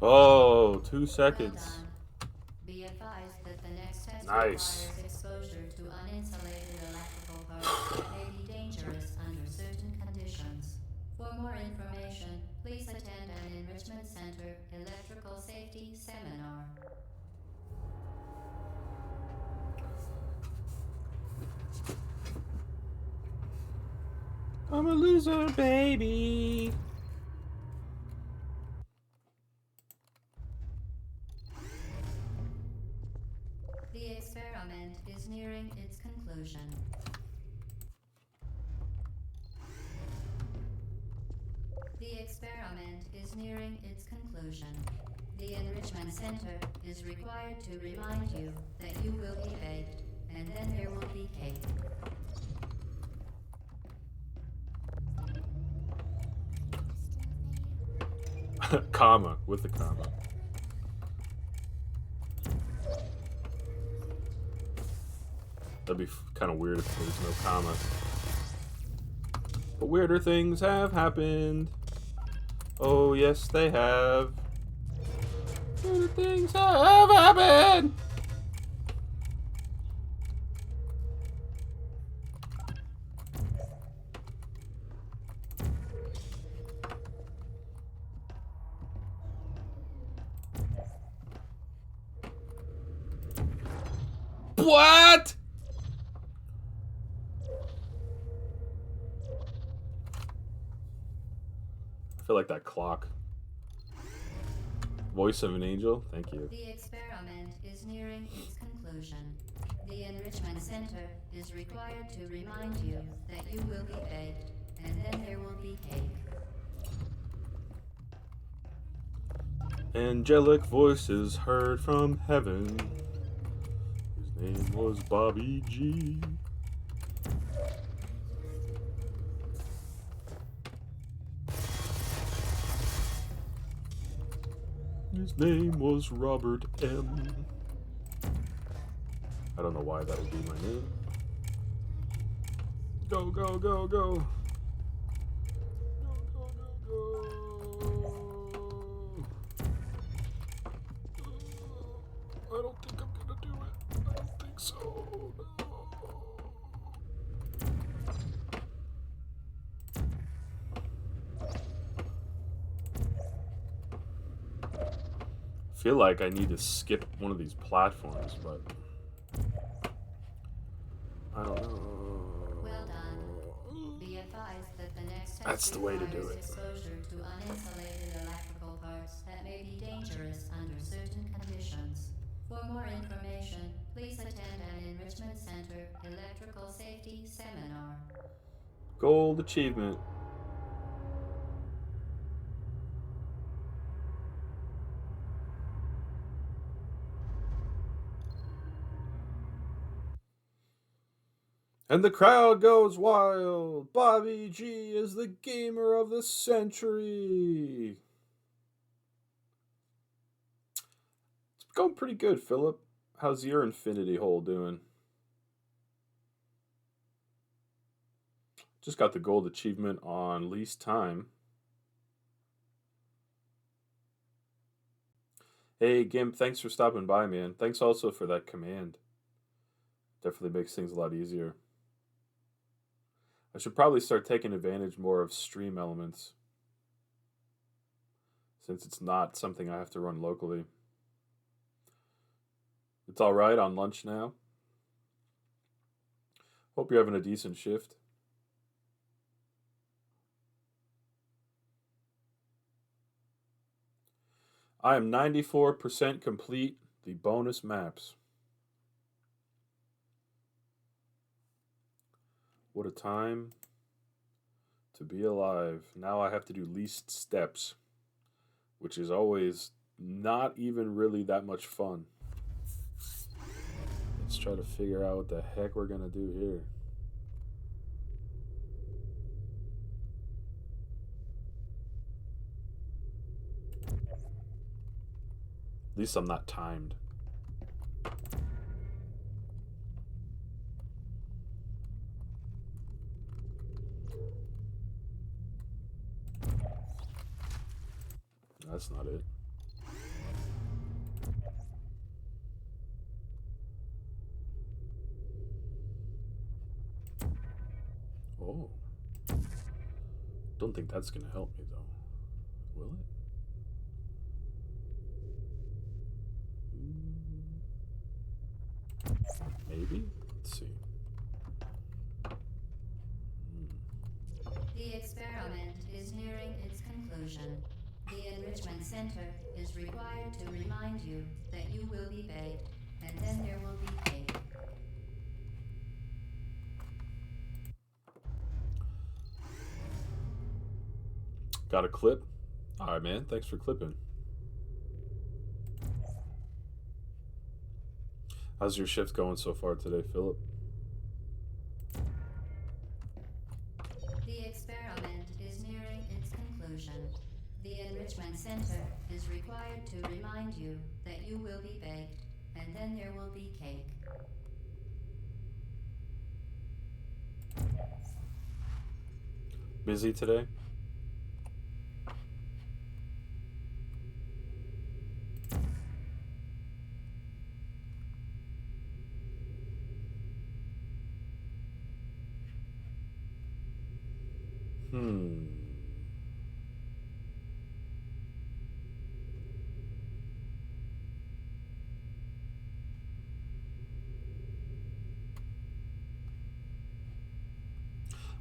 [SPEAKER 1] Oh, 2
[SPEAKER 2] Well
[SPEAKER 1] seconds.
[SPEAKER 2] done. Be advised that the next test
[SPEAKER 1] Nice.
[SPEAKER 2] requires exposure to uninsulated electrical parts that may be dangerous under certain conditions. For more information, please attend an Enrichment Center electrical safety seminar.
[SPEAKER 1] I'm a loser, baby.
[SPEAKER 2] The experiment is nearing its conclusion. The experiment is nearing its conclusion. The Enrichment Center is required to remind you that you will be baked, and then there will be cake.
[SPEAKER 1] Comma, with a comma. That'd be kind of weird if there's no comma. But weirder things have happened. Oh, yes, they have. Weirder things have happened. What? I feel like that clock. Voice of an angel. Thank you.
[SPEAKER 2] The experiment is nearing its conclusion. The Enrichment Center is required to remind you that you will be baked, and then there will be cake.
[SPEAKER 1] Angelic voices heard from heaven. His name was Bobby G. His name was Robert M. I don't know why that would be my name. Go, go, go, go. Go, go, go, go. I don't think I'm gonna do it. I don't think so. No. I feel like I need to skip one of these platforms, but I don't know.
[SPEAKER 2] Well done. Be advised that the next test
[SPEAKER 1] That's the way to do
[SPEAKER 2] requires
[SPEAKER 1] it.
[SPEAKER 2] exposure to uninsulated electrical parts that may be dangerous under certain conditions. For more information, please attend an Enrichment Center electrical safety seminar.
[SPEAKER 1] Gold achievement. And the crowd goes wild. Bobby G is the gamer of the century. It's going pretty good, Philip. How's your infinity hole doing? Just got the gold achievement on least time. Hey, Gimp, thanks for stopping by, man. Thanks also for that command. Definitely makes things a lot easier. I should probably start taking advantage more of stream elements, since it's not something I have to run locally. It's alright on lunch now. Hope you're having a decent shift. I am 94% complete the bonus maps. What a time to be alive. Now I have to do least steps, which is always not even really that much fun. Let's try to figure out what the heck we're gonna do here. At least I'm not timed. That's not it. don't think that's going to help me, though. Will it? Maybe? Let's see.
[SPEAKER 2] The experiment is nearing its conclusion. The Enrichment Center is required to remind you that you will be baked, and then there will be cake.
[SPEAKER 1] Got a clip? All right, man. Thanks for clipping. How's your shift going so far today, Philip?
[SPEAKER 2] The experiment is nearing its conclusion. The Enrichment Center is required to remind you that you will be baked, and then there will be cake.
[SPEAKER 1] Busy today?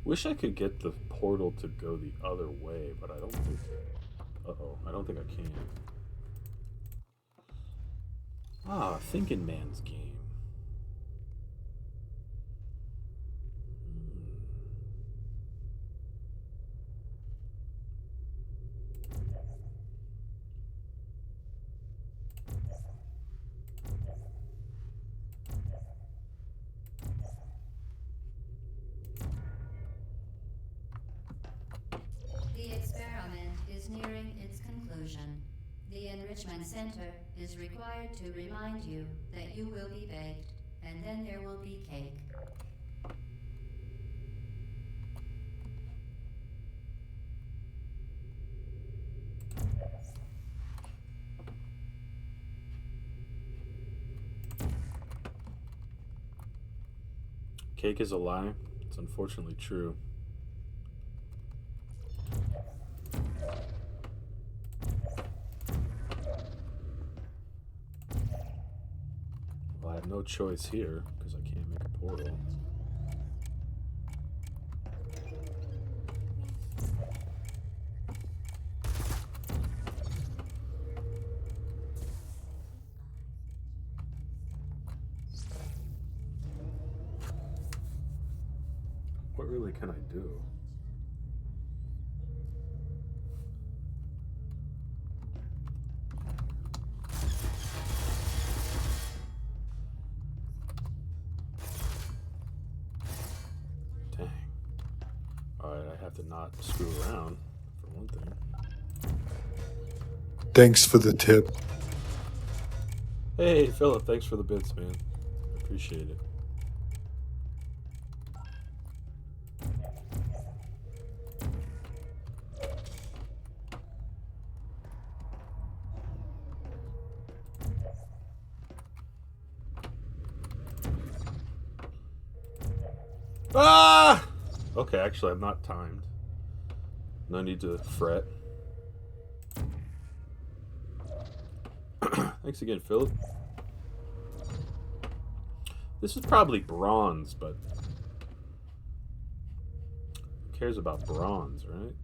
[SPEAKER 1] Wish I could get the portal to go the other way, but I don't think... Uh-oh, I don't think I can. Ah, Thinking Man's game.
[SPEAKER 2] The experiment is nearing its conclusion. The Enrichment Center is required to remind you that you will be baked, and then there will be cake.
[SPEAKER 1] Cake is a lie. It's unfortunately true. Well, I have no choice here because I can't make a portal. What really can I do? Dang. Alright, I have to not screw around, for one thing.
[SPEAKER 3] Thanks for the tip.
[SPEAKER 1] Hey, Philip, thanks for the bits, man. Appreciate it. Ah! Okay, actually, I'm not timed. No need to fret. Thanks again, Philip. This is probably bronze, but who cares about bronze, right?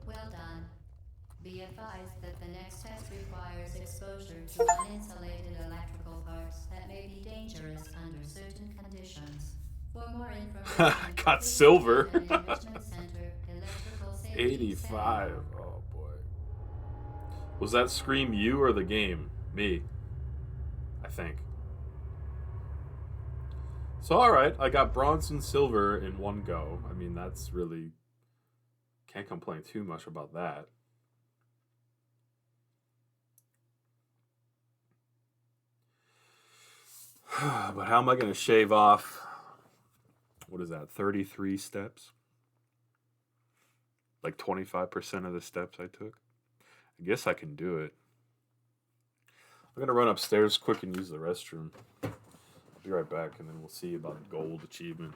[SPEAKER 2] Well done. Be advised that the next test requires exposure to uninsulated electrical parts that may be dangerous under certain conditions. For more information,
[SPEAKER 1] Got
[SPEAKER 2] please
[SPEAKER 1] silver.
[SPEAKER 2] visit an Enrichment Center Electrical Safety
[SPEAKER 1] 85.
[SPEAKER 2] Center.
[SPEAKER 1] Oh boy. Was that Scream you or the game? Me. I think. So alright, I got bronze and silver in one go. I mean, that's really... Can't complain too much about that. But how am I going to shave off... What is that? 33 steps? Like 25% of the steps I took? I guess I can do it. I'm going to run upstairs quick and use the restroom. Be right back, and then we'll see about the gold achievement.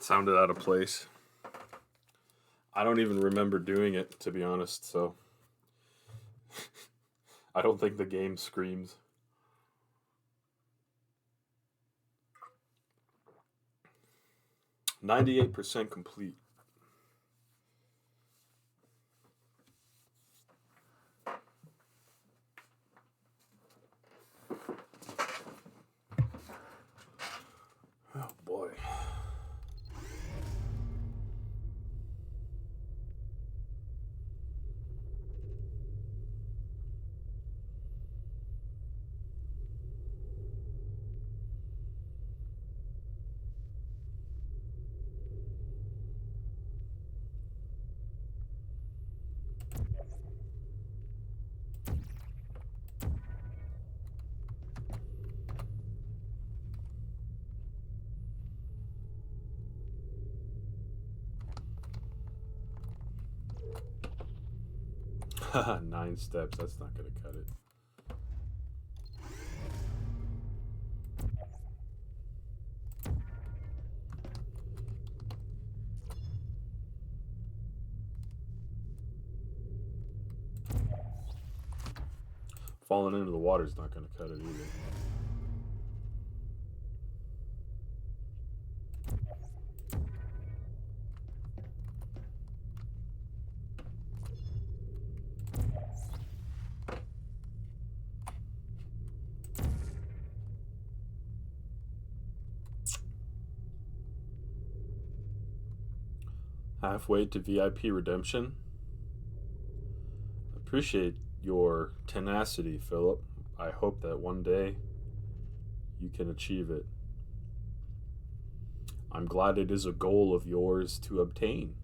[SPEAKER 1] Sounded out of place. I don't even remember doing it, to be honest, so I don't think the game screams. 98% complete. Oh boy. Haha, 9 steps. That's not going to cut it. Falling into the water is not going to cut it either. Halfway to VIP redemption. Appreciate your tenacity, Philip. I hope that one day you can achieve it. I'm glad it is a goal of yours to obtain.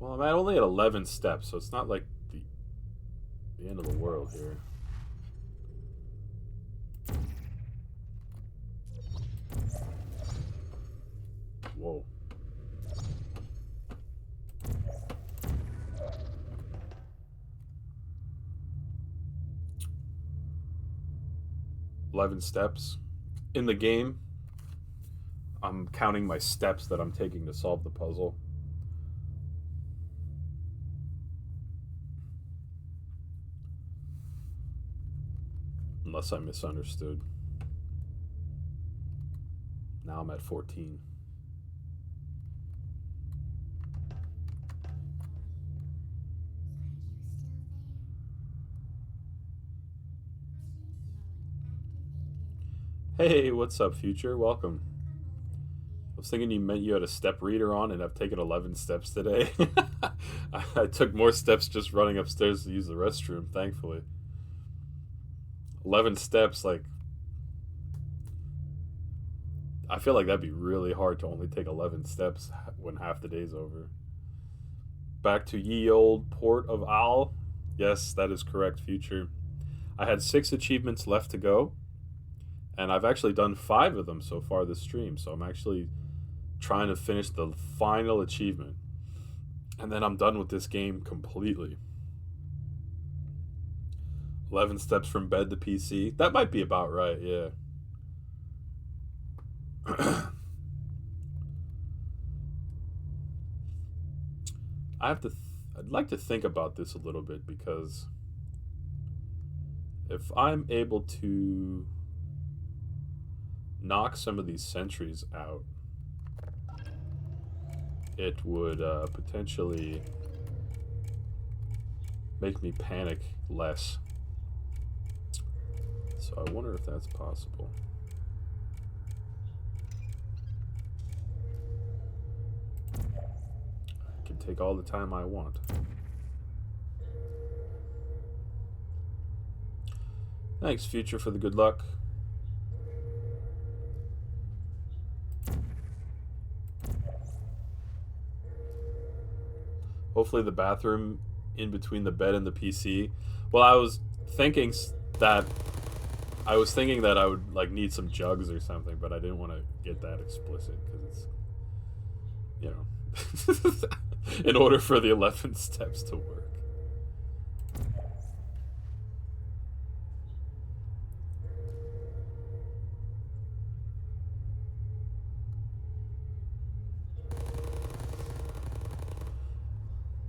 [SPEAKER 1] Well, I'm only at 11 steps, so it's not like the end of the world here. Whoa. "11 steps. In the game, I'm counting my steps that I'm taking to solve the puzzle. Unless I misunderstood. Now I'm at 14. Hey, what's up, Future? Welcome. I was thinking you meant you had a step reader on, and I've taken 11 steps today. I took more steps just running upstairs to use the restroom, thankfully. 11 steps, like, I feel like that'd be really hard to only take 11 steps when half the day's over. Back to ye old port of Owl. Yes, that is correct, Future. I had 6 achievements left to go, and I've actually done 5 of them so far this stream, so I'm actually trying to finish the final achievement. And then I'm done with this game completely. 11 steps from bed to PC. That might be about right, yeah. I'd like to think about this a little bit, because if I'm able to knock some of these sentries out, it would potentially make me panic less. So I wonder if that's possible. I can take all the time I want. Thanks, Future, for the good luck. Hopefully the bathroom in between the bed and the PC. Well, I was thinking that I would like need some jugs or something, but I didn't want to get that explicit, because it's, you know, in order for the 11 steps to work.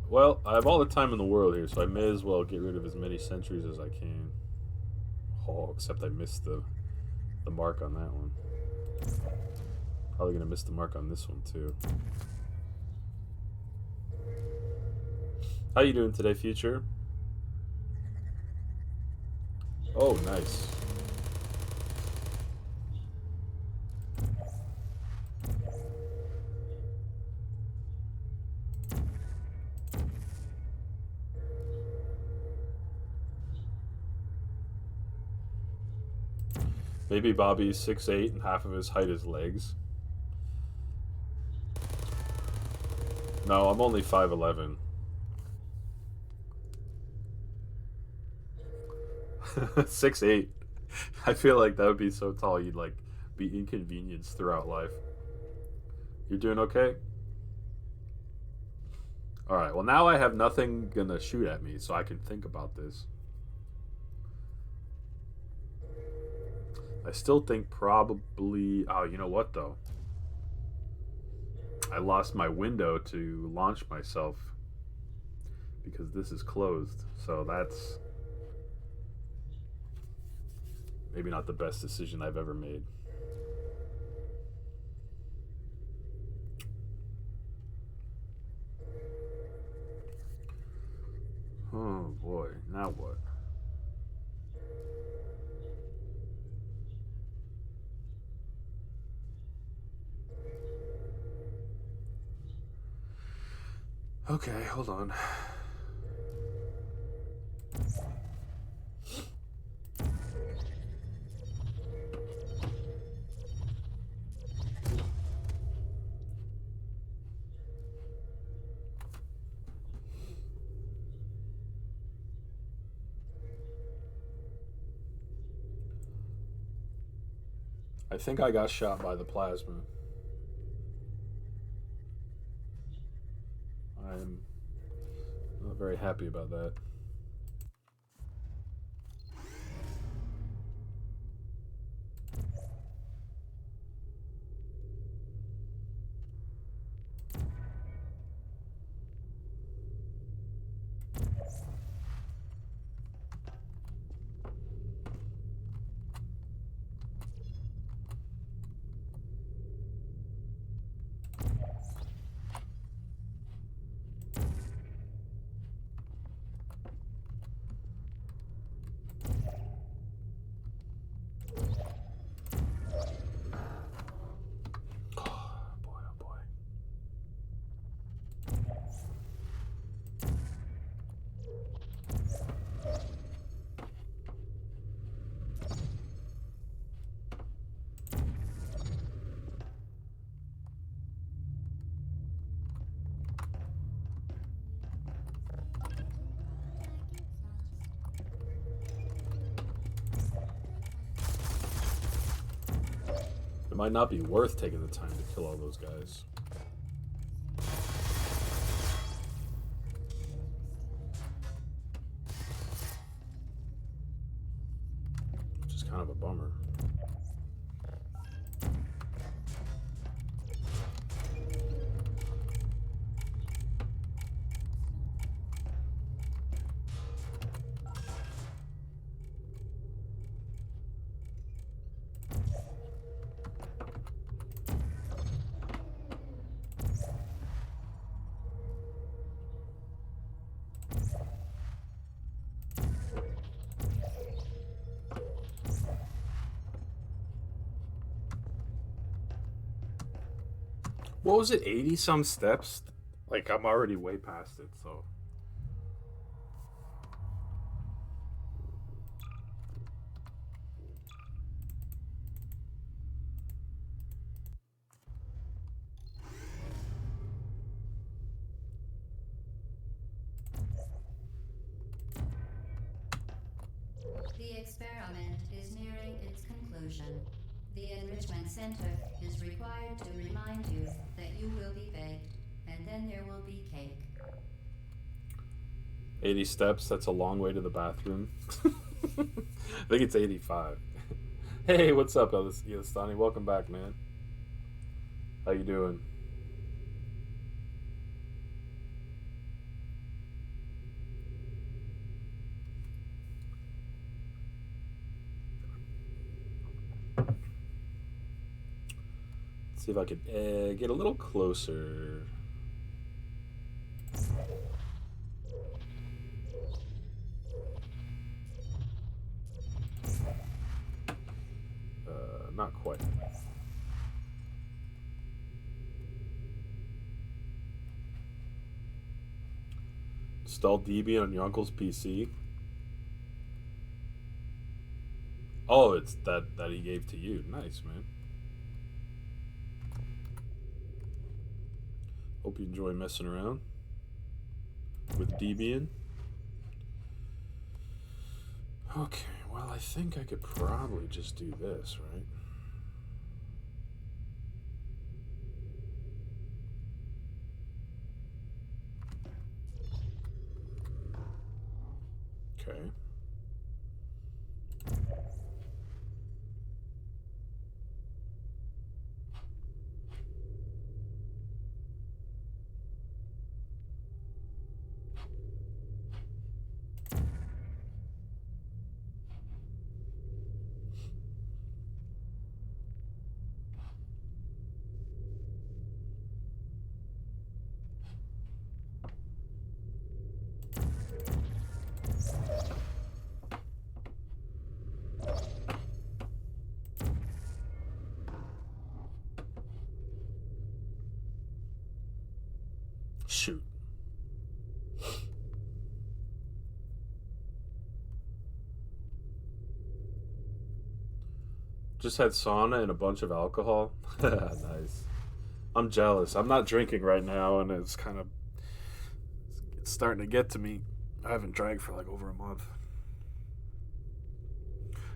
[SPEAKER 1] Well, I have all the time in the world here, so I may as well get rid of as many sentries as I can. Oh, except I missed the mark on that one. Probably gonna miss the mark on this one too. How you doing today, Future? Oh, nice. Maybe Bobby's 6'8" and half of his height is legs. No, I'm only 5'11". 6'8". I feel like that would be so tall you'd like be inconvenienced throughout life. You're doing okay? Alright, well now I have nothing gonna shoot at me, so I can think about this. I still think probably... Oh, you know what, though? I lost my window to launch myself because this is closed. So that's maybe not the best decision I've ever made. Oh, boy. Now what? Okay, hold on. I think I got shot by the plasma. I'm not very happy about that. It might not be worth taking the time to kill all those guys. Which is kind of a bummer. What was it, 80 some steps? Like, I'm already way past it, so.
[SPEAKER 2] The experiment is nearing its conclusion. The Enrichment Center is required to remind you that you will be baked, and then there will be cake.
[SPEAKER 1] 80 steps, that's a long way to the bathroom. I think it's 85. Hey, what's up, Elistani? Welcome back, man. How you doing? See if I could get a little closer. Not quite. Install Debian on your uncle's PC. Oh, it's that he gave to you. Nice, man. Hope you enjoy messing around with Debian. Okay, well, I think I could probably just do this, right? Okay. Shoot. Just had sauna and a bunch of alcohol. Nice. I'm jealous. I'm not drinking right now, and it's starting to get to me. I haven't drank for like over a month.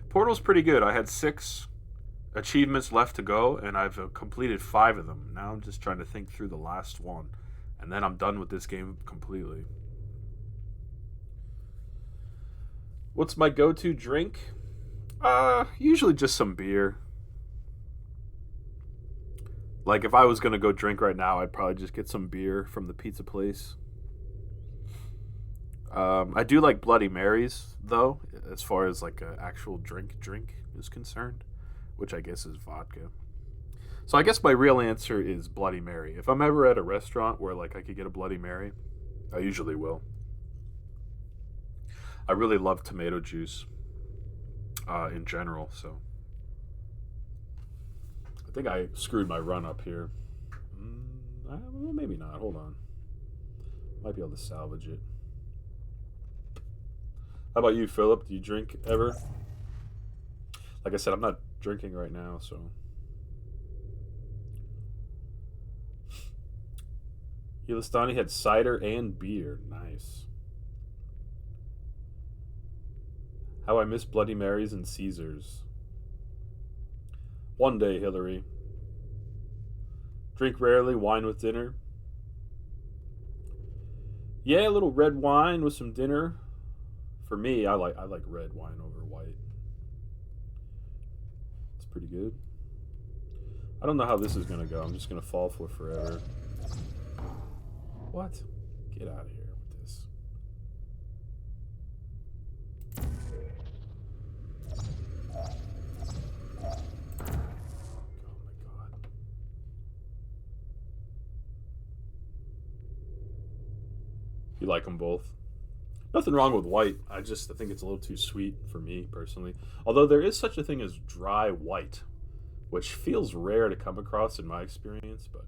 [SPEAKER 1] Portal's pretty good. I had 6 achievements left to go, and I've completed 5 of them. Now I'm just trying to think through the last one, and then I'm done with this game completely. What's my go-to drink? Usually just some beer. Like, if I was gonna go drink right now, I'd probably just get some beer from the pizza place. I do like Bloody Marys, though, as far as like an actual drink is concerned, which I guess is vodka. So I guess my real answer is Bloody Mary. If I'm ever at a restaurant where like I could get a Bloody Mary, I usually will. I really love tomato juice in general, so I think I screwed my run up here. Well, maybe not. Hold on. Might be able to salvage it. How about you, Philip? Do you drink ever? Like I said, I'm not drinking right now, so. Elistani had cider and beer. Nice. How I miss Bloody Marys and Caesars. One day, Hillary. Drink rarely, wine with dinner. Yeah, a little red wine with some dinner. For me, I like red wine over white. It's pretty good. I don't know how this is gonna go. I'm just gonna fall for forever. What? Get out of here with this. Oh my god. You like them both? Nothing wrong with white. I think it's a little too sweet for me personally. Although there is such a thing as dry white, which feels rare to come across in my experience, but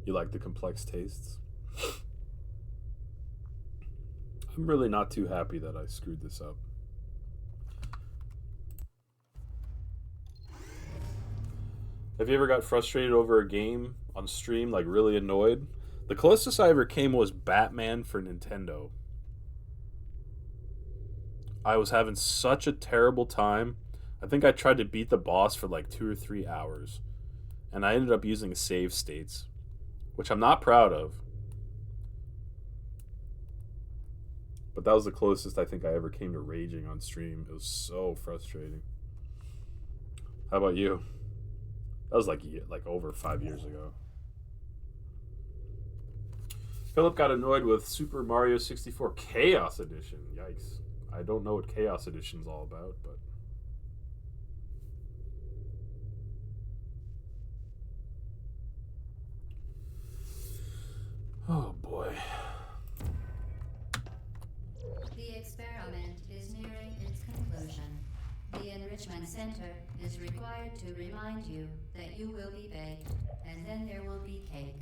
[SPEAKER 1] you like the complex tastes. I'm really not too happy that I screwed this up. Have you ever got frustrated over a game on stream, like really annoyed? The closest I ever came was Batman for Nintendo. I was having such a terrible time. I think I tried to beat the boss for like 2 or 3 hours. And I ended up using save states, which I'm not proud of. But that was the closest I think I ever came to raging on stream. It was so frustrating. How about you? That was like over 5 years ago. Philip got annoyed with Super Mario 64 Chaos Edition. Yikes. I don't know what Chaos Edition's all about, but... Oh boy.
[SPEAKER 2] The experiment is nearing its conclusion. The Enrichment Center is required to remind you that you will be baked, and then there will be cake.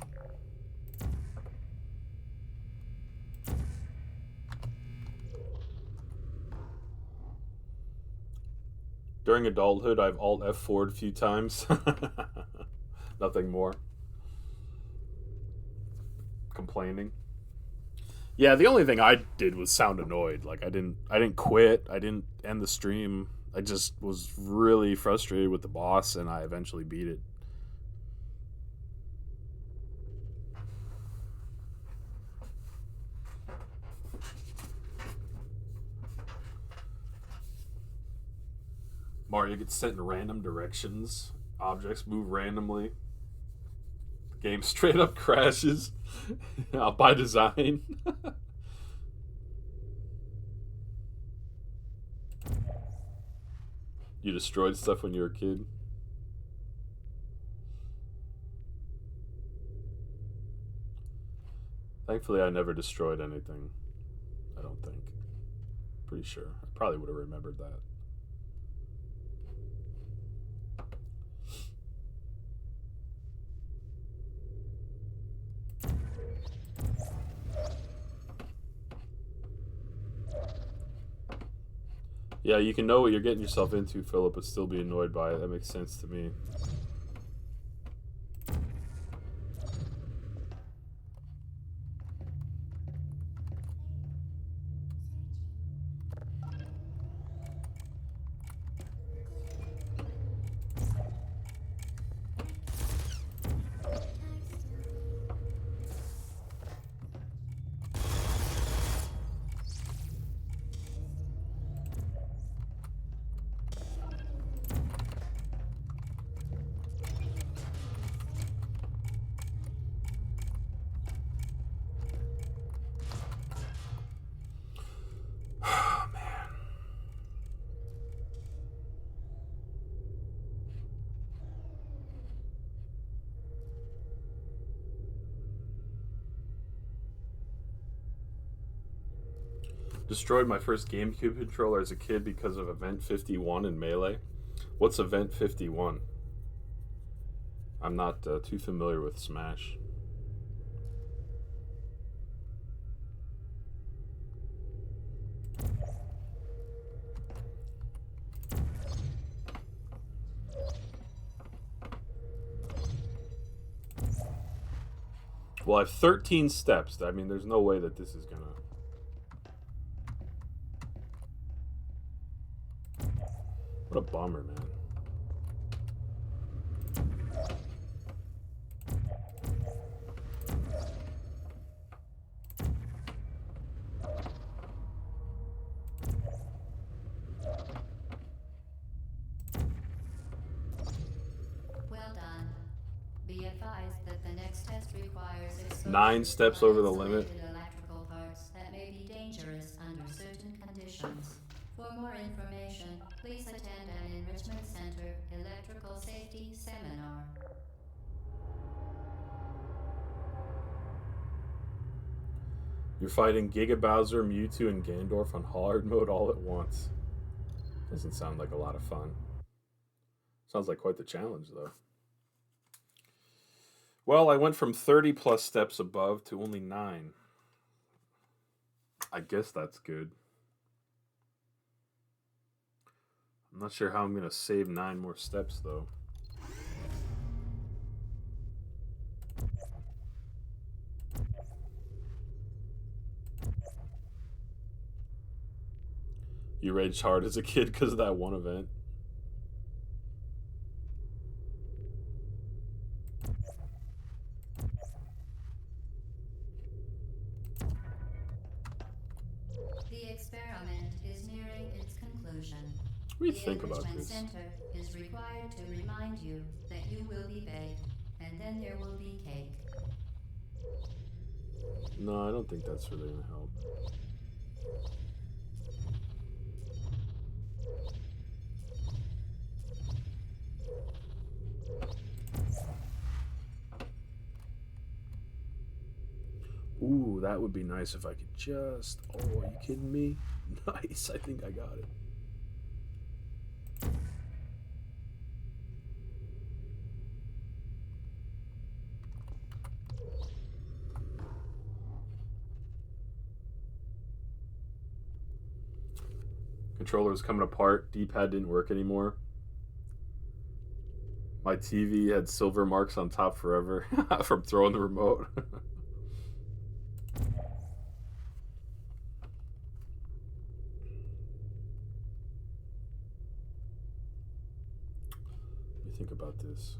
[SPEAKER 1] During adulthood, I've Alt F4'd a few times. Nothing more. Complaining. Yeah, the only thing I did was sound annoyed. Like I didn't quit. I didn't end the stream. I just was really frustrated with the boss, and I eventually beat it. Mario gets sent in random directions. Objects move randomly. The game straight up crashes. By design. You destroyed stuff when you were a kid? Thankfully, I never destroyed anything. I don't think. Pretty sure. I probably would have remembered that. Yeah, you can know what you're getting yourself into, Philip, but still be annoyed by it. That makes sense to me. Destroyed my first GameCube controller as a kid because of Event 51 in Melee. What's Event 51? I'm not too familiar with Smash. Well, I have 13 steps. I mean, there's no way that this is gonna... What a bummer, man.
[SPEAKER 2] Well done. Be advised that the next test requires exposure
[SPEAKER 1] 9 steps
[SPEAKER 2] to
[SPEAKER 1] over the limit.
[SPEAKER 2] uninsulated electrical parts that may be dangerous under certain conditions. For more information, please attend an Enrichment Center electrical safety seminar.
[SPEAKER 1] You're fighting Giga Bowser, Mewtwo, and Ganondorf on hard mode all at once. Doesn't sound like a lot of fun. Sounds like quite the challenge, though. Well, I went from 30 plus steps above to only 9. I guess that's good. I'm not sure how I'm going to save 9 more steps, though. You raged hard as a kid because of that one event.
[SPEAKER 2] The experiment is nearing its conclusion.
[SPEAKER 1] What do you think about
[SPEAKER 2] The
[SPEAKER 1] this?
[SPEAKER 2] Enrichment Center is required to remind you that you will be baked, and then there will be cake.
[SPEAKER 1] No, I don't think that's really going to help. Ooh, that would be nice if I could just... Oh, are you kidding me? Nice, I think I got it. Controller was coming apart. D-pad didn't work anymore. My TV had silver marks on top forever from throwing the remote. What do you think about this?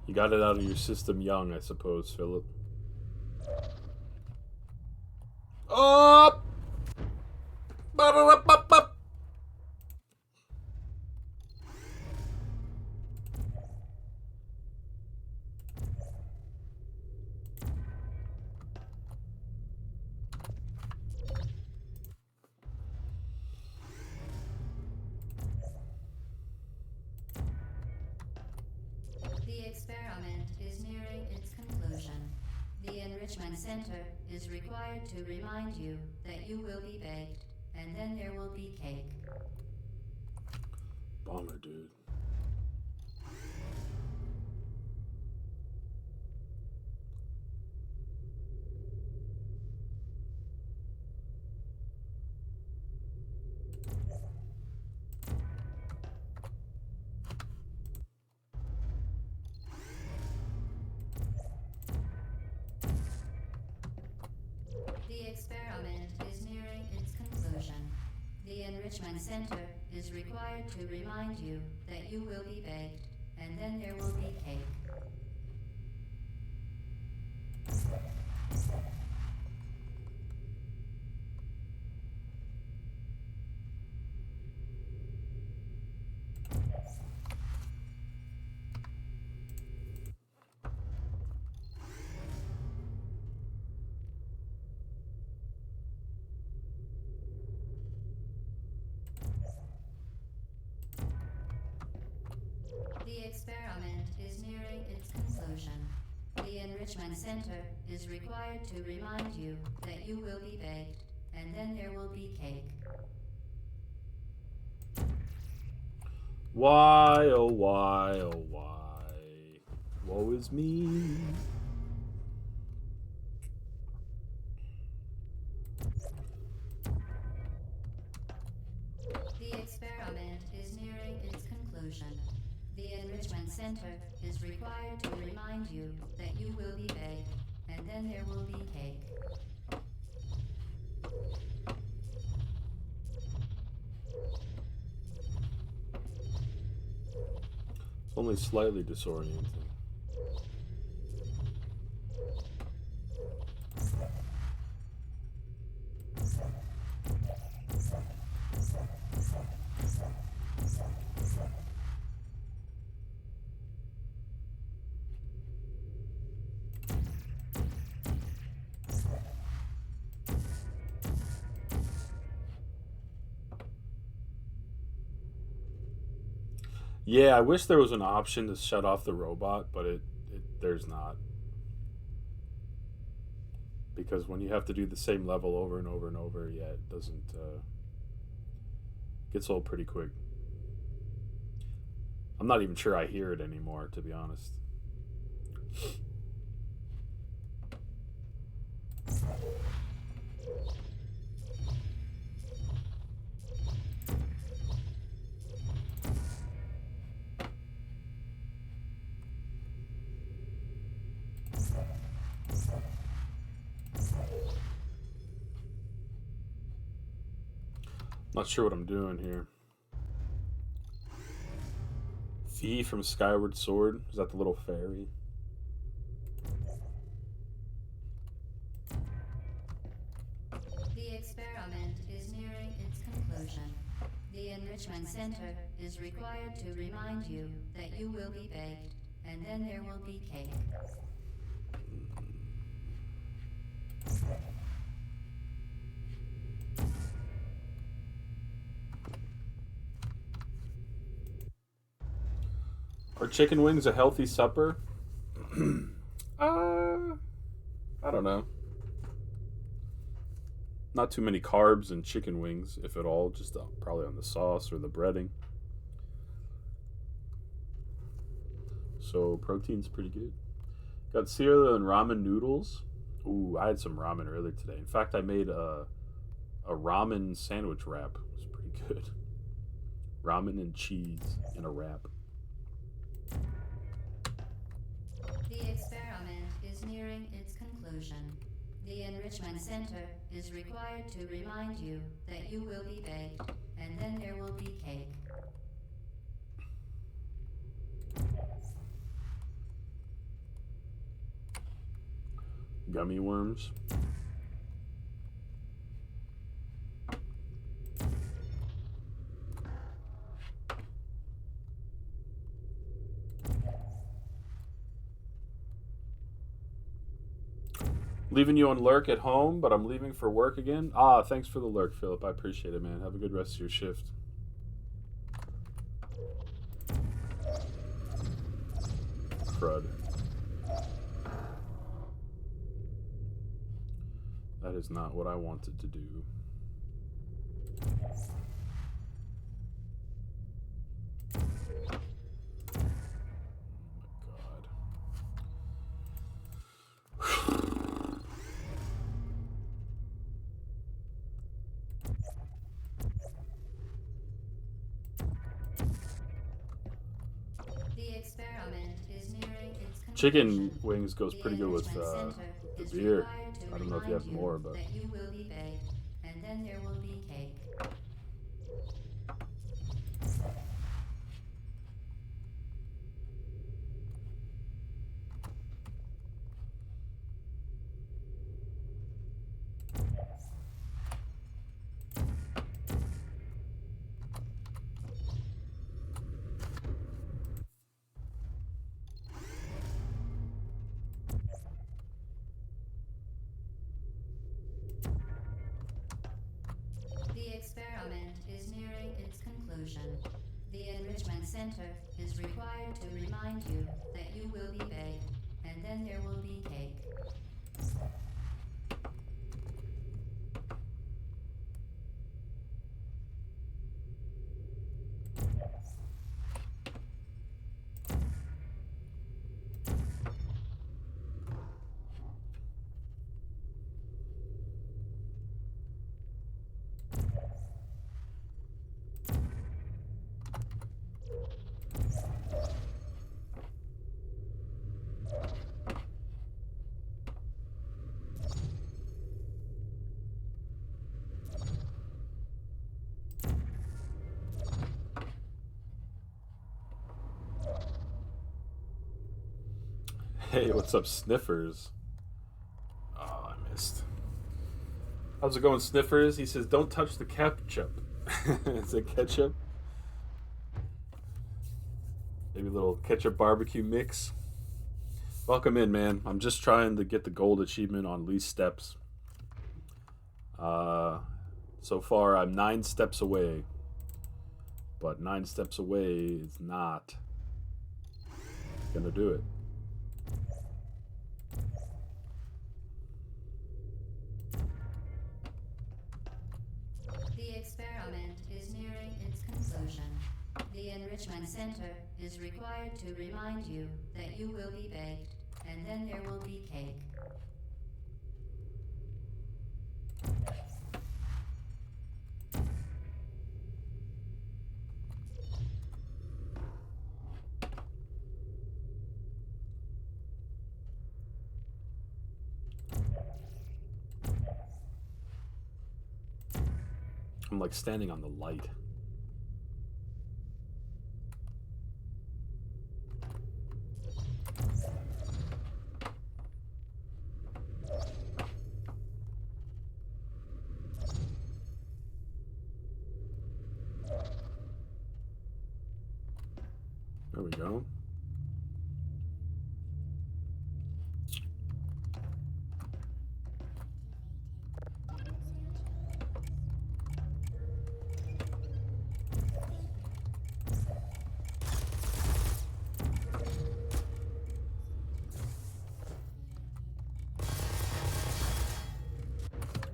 [SPEAKER 1] You got it out of your system young, I suppose, Philip. Up! Ba-da-da-ba-ba!
[SPEAKER 2] The experiment is nearing its conclusion. The Enrichment Center is required to remind you that you will be baked, and then there will be cake.
[SPEAKER 1] Bummer, dude.
[SPEAKER 2] The experiment is nearing its conclusion. The Enrichment Center is required to remind you that you will be baked, and then there will be cake. conclusion. The Enrichment Center is required to remind you that you will be baked, and then there will be cake.
[SPEAKER 1] Why, oh why, oh why? Woe is me.
[SPEAKER 2] The experiment is nearing its conclusion. The Enrichment Center is required to remind you that you will be baked, and then there will be cake.
[SPEAKER 1] It's only slightly disorienting. Yeah, I wish there was an option to shut off the robot, but there's not. Because when you have to do the same level over and over and over, yeah, it doesn't gets old pretty quick. I'm not even sure I hear it anymore, to be honest. Not sure what I'm doing here. Fee from Skyward Sword? Is that the little fairy?
[SPEAKER 2] The experiment is nearing its conclusion. The Enrichment Center is required to remind you that you will be baked, and then there will be cake.
[SPEAKER 1] Are chicken wings a healthy supper? I don't know. Not too many carbs in chicken wings, if at all. Just probably on the sauce or the breading. So protein's pretty good. Got cereal and ramen noodles. Ooh, I had some ramen earlier today. In fact, I made a ramen sandwich wrap. It was pretty good. Ramen and cheese in a wrap.
[SPEAKER 2] The experiment is nearing its conclusion. The Enrichment Center is required to remind you that you will be baked, and then there will be cake.
[SPEAKER 1] Gummy worms. Leaving you on lurk at home, but I'm leaving for work again. Ah, thanks for the lurk, Philip. I appreciate it, man. Have a good rest of your shift. Crud. That is not what I wanted to do. Chicken wings goes pretty good with the beer. I don't know if you have more, but
[SPEAKER 2] that you will be baked, and then there will be cake. The experiment is nearing its conclusion. The Enrichment Center is required to remind you that you will be baked, and then there will be cake.
[SPEAKER 1] Hey, what's up, Sniffers? Oh, I missed. How's it going, Sniffers? He says, don't touch the ketchup. Is it ketchup? Maybe a little ketchup barbecue mix. Welcome in, man. I'm just trying to get the gold achievement on least steps. So far, I'm 9 steps away. But 9 steps away is not gonna do it.
[SPEAKER 2] The experiment is nearing its conclusion. The Enrichment Center is required to remind you that you will be baked, and then there will be cake.
[SPEAKER 1] I'm like standing on the light. There we go.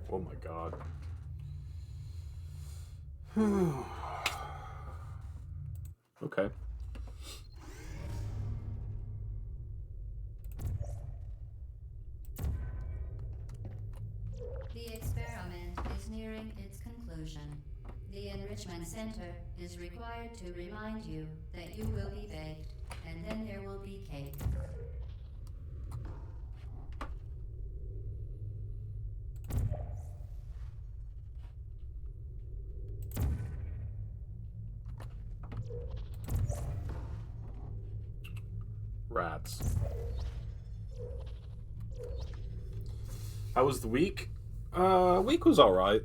[SPEAKER 1] Oh my god. Okay.
[SPEAKER 2] The experiment is nearing its conclusion. The Enrichment Center is required to remind you that you will be baked, and then there will be cake.
[SPEAKER 1] Rats. How was the week? Week was alright.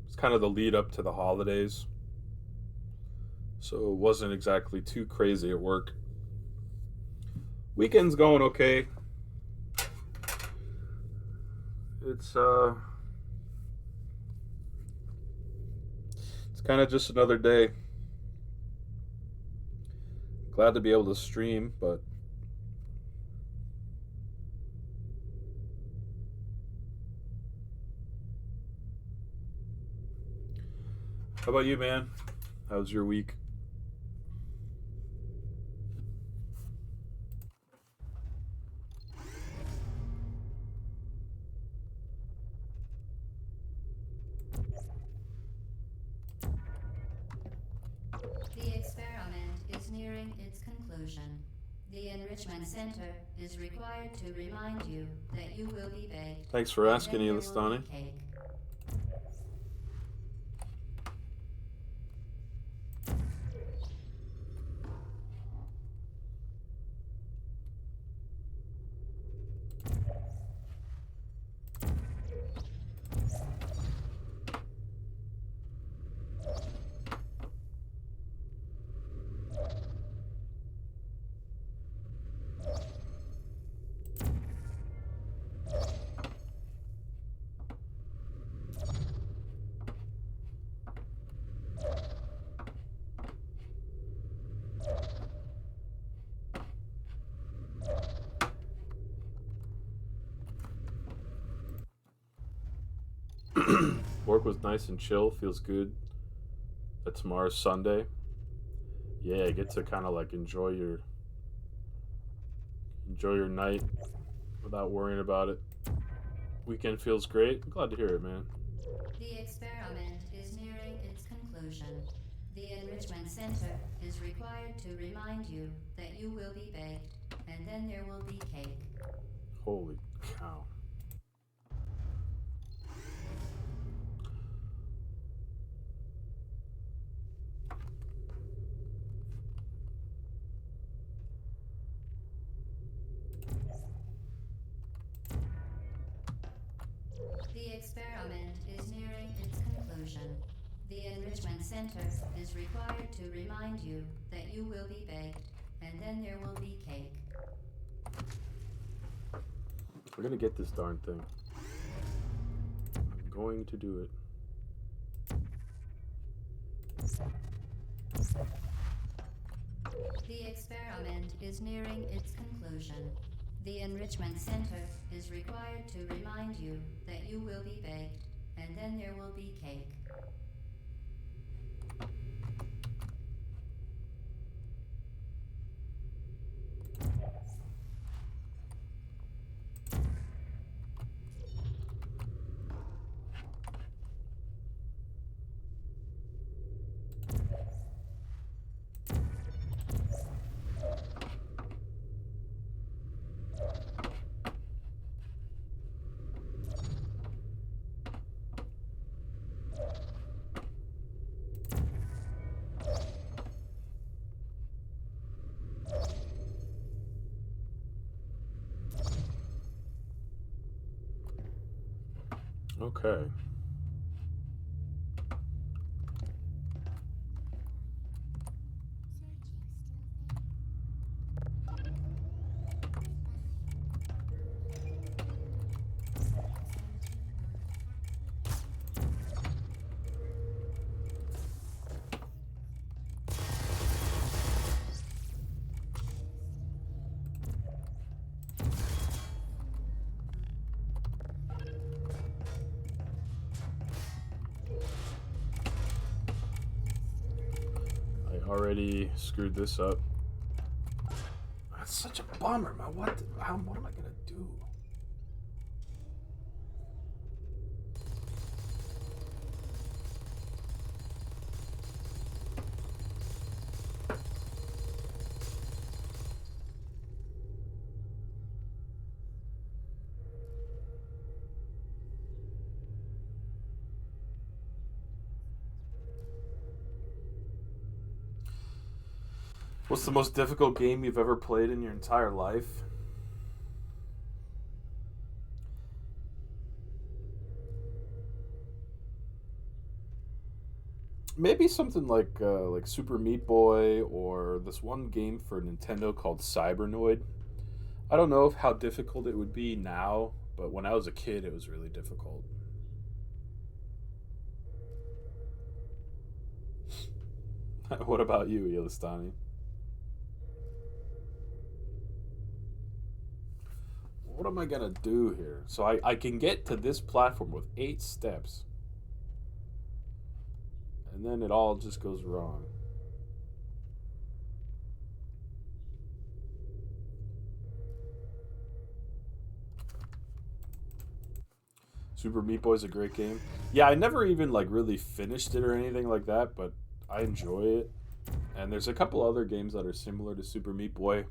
[SPEAKER 1] It's kind of the lead up to the holidays. So it wasn't exactly too crazy at work. Weekend's going okay. It's kind of just another day. Glad to be able to stream, but how about you, man? How's your week?
[SPEAKER 2] The experiment is nearing its conclusion. The Enrichment Center is required to remind you that you will be baked.
[SPEAKER 1] Thanks for
[SPEAKER 2] and
[SPEAKER 1] asking,
[SPEAKER 2] then there will
[SPEAKER 1] Elistani.
[SPEAKER 2] be cake.
[SPEAKER 1] Work was nice and chill. Feels good. That tomorrow's Sunday. Yeah, get to kind of like enjoy your night without worrying about it. Weekend feels great. I'm glad to hear it, man.
[SPEAKER 2] The experiment is nearing its conclusion. The Enrichment Center is required to remind you that you will be baked, and then there will be cake.
[SPEAKER 1] Holy cow.
[SPEAKER 2] The experiment is nearing its conclusion. The Enrichment Center is required to remind you that you will be baked, and then there will be cake.
[SPEAKER 1] We're gonna get this darn thing. I'm going to do it.
[SPEAKER 2] The experiment is nearing its conclusion. The Enrichment Center is required to remind you that you will be baked, and then there will be cake.
[SPEAKER 1] Okay. I already screwed this up. That's such a bummer, man. What am I gonna do? What's the most difficult game you've ever played in your entire life? Maybe something like Super Meat Boy or this one game for Nintendo called Cybernoid. I don't know how difficult it would be now, but when I was a kid, it was really difficult. What about you, Yelistani? What am I gonna do here? So I can get to this platform with 8 steps, and then it all just goes wrong. Super Meat Boy is a great game. Yeah, I never even like really finished it or anything like that, but I enjoy it. And there's a couple other games that are similar to Super Meat Boy.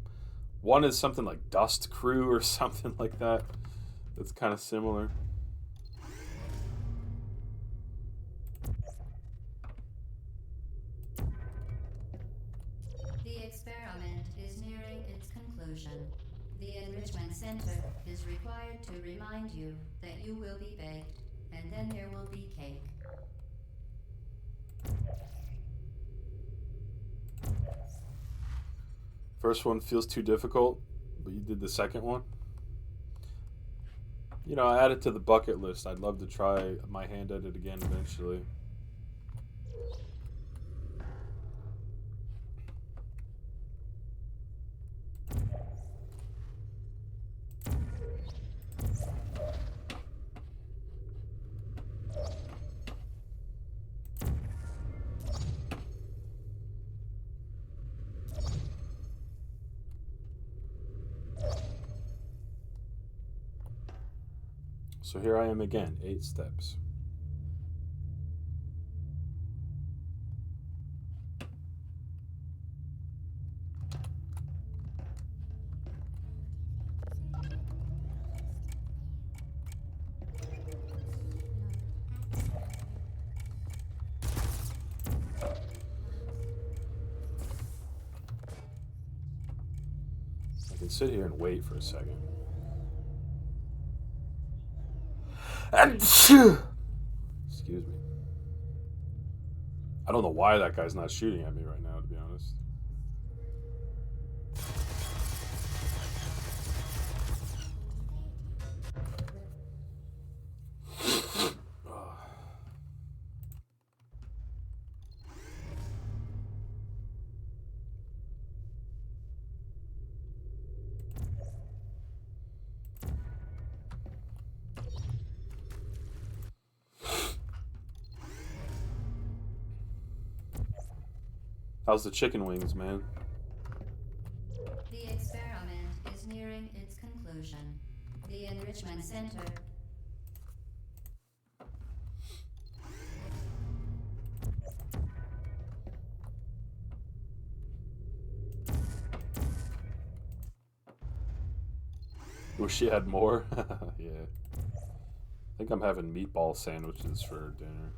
[SPEAKER 1] One is something like Dust Crew or something like that. That's kind of similar.
[SPEAKER 2] The experiment is nearing its conclusion. The Enrichment Center is required to remind you that you will be baked, and then there will be cake.
[SPEAKER 1] First one feels too difficult, but you did the second one. You know, I add it to the bucket list. I'd love to try my hand at it again eventually. So here I am again, 8 steps. I can sit here and wait for a second. Excuse me. I don't know why that guy's not shooting at me right now, to be honest. How's the chicken wings, man?
[SPEAKER 2] The experiment is nearing its conclusion. The Enrichment Center.
[SPEAKER 1] Wish she had more. Yeah. I think I'm having meatball sandwiches for dinner.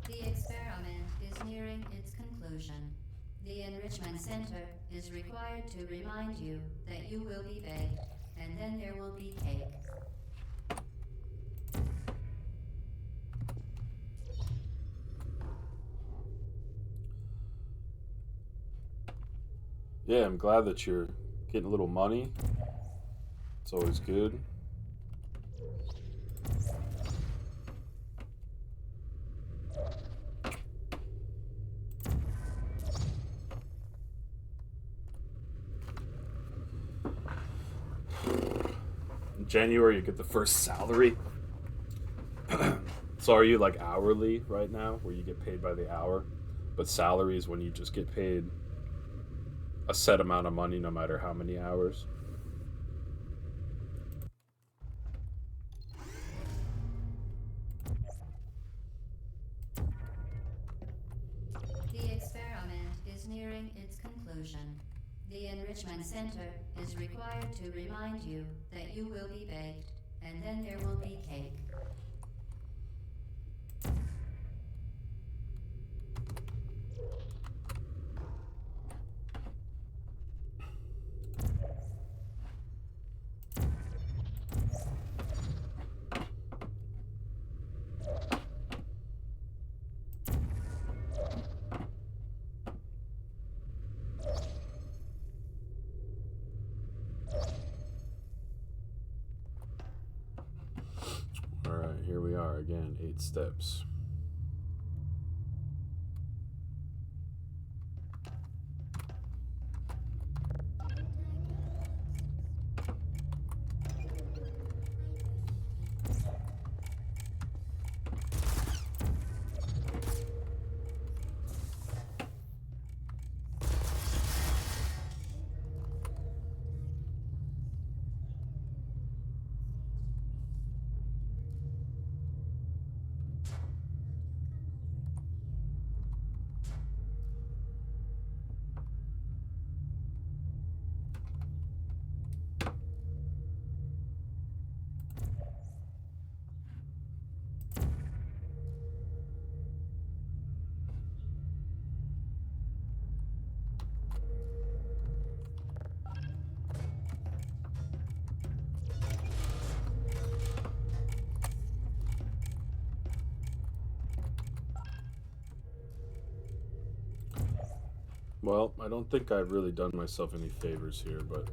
[SPEAKER 2] The experiment is nearing its conclusion. The Enrichment Center is required to remind you that you will be baked, and then there will be cake.
[SPEAKER 1] Yeah, I'm glad that you're getting a little money. It's always good. In January, you get the first salary. So are you like hourly right now, where you get paid by the hour? But salary is when you just get paid a set amount of money no matter how many hours.
[SPEAKER 2] The experiment is nearing its conclusion. The Enrichment Center is required to remind you that you will be baked, and then there will be cake.
[SPEAKER 1] All right, here we are again, 8 steps. Well, I don't think I've really done myself any favors here, but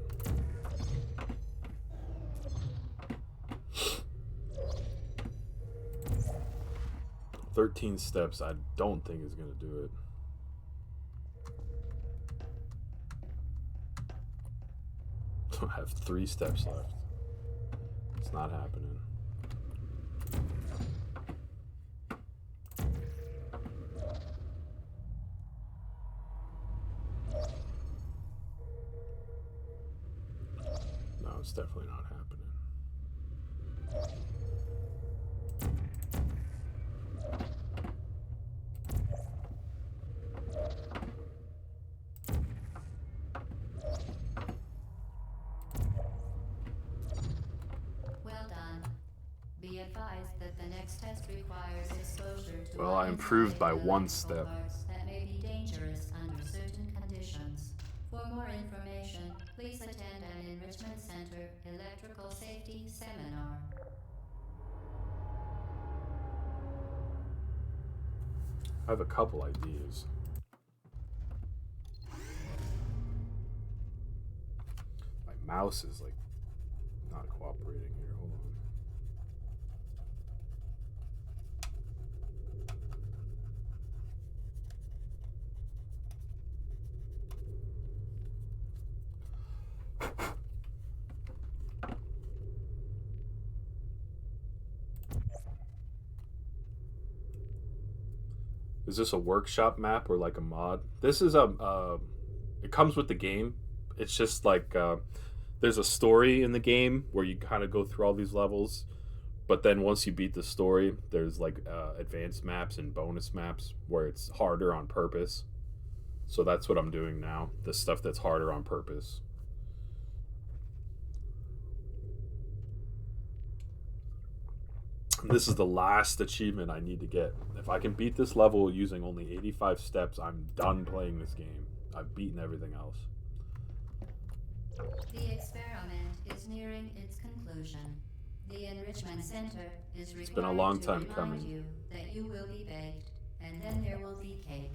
[SPEAKER 1] 13 steps I don't think is going to do it. I have 3 steps left. It's not happening. No, it's definitely not happening.
[SPEAKER 2] advised that the next test requires exposure to
[SPEAKER 1] Well, I improved by
[SPEAKER 2] uninsulated
[SPEAKER 1] one
[SPEAKER 2] electrical
[SPEAKER 1] step.
[SPEAKER 2] parts that may be dangerous under certain conditions. For more information, please attend an Enrichment Center Electrical Safety Seminar.
[SPEAKER 1] I have a couple ideas. My mouse is like not cooperating here. Hold on. Is this a workshop map or like a mod? This is a. It comes with the game. It's just like there's a story in the game where you kind of go through all these levels, but then once you beat the story, there's like advanced maps and bonus maps where it's harder on purpose. So that's what I'm doing now. The stuff that's harder on purpose. This is the last achievement I need to get. If I can beat this level using only 85 steps, I'm done playing this game. I've beaten everything else.
[SPEAKER 2] The experiment is nearing its conclusion. The Enrichment Center is required
[SPEAKER 1] been a long
[SPEAKER 2] to
[SPEAKER 1] time
[SPEAKER 2] remind
[SPEAKER 1] coming.
[SPEAKER 2] you that you will be baked, and then there will be cake.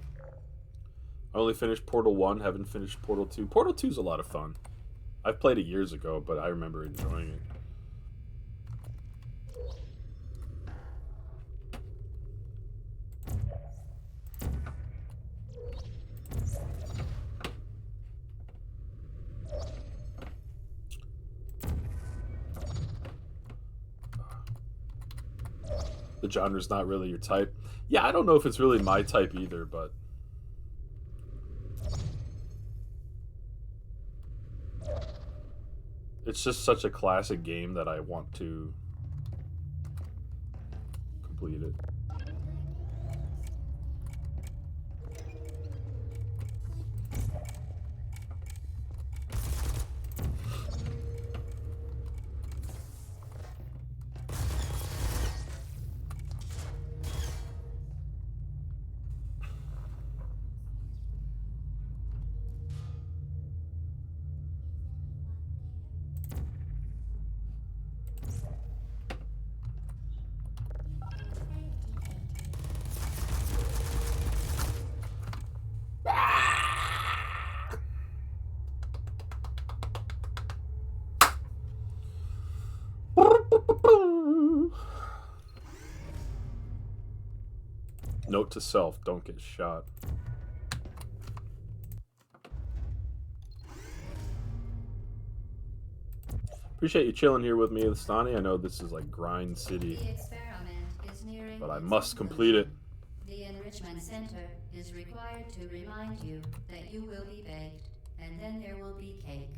[SPEAKER 1] I only finished Portal 1, haven't finished Portal 2. Portal 2 is a lot of fun. I've played it years ago, but I remember enjoying it. The genre's not really your type. Yeah, I don't know if it's really my type either, but it's just such a classic game that I want to complete it. Note to self, don't get shot. Appreciate you chilling here with me, Listani. I know this is like grind city,
[SPEAKER 2] The experiment is nearing
[SPEAKER 1] but I
[SPEAKER 2] its
[SPEAKER 1] must complete it.
[SPEAKER 2] conclusion. The Enrichment Center is required to remind you that you will be baked, and then there will be cake.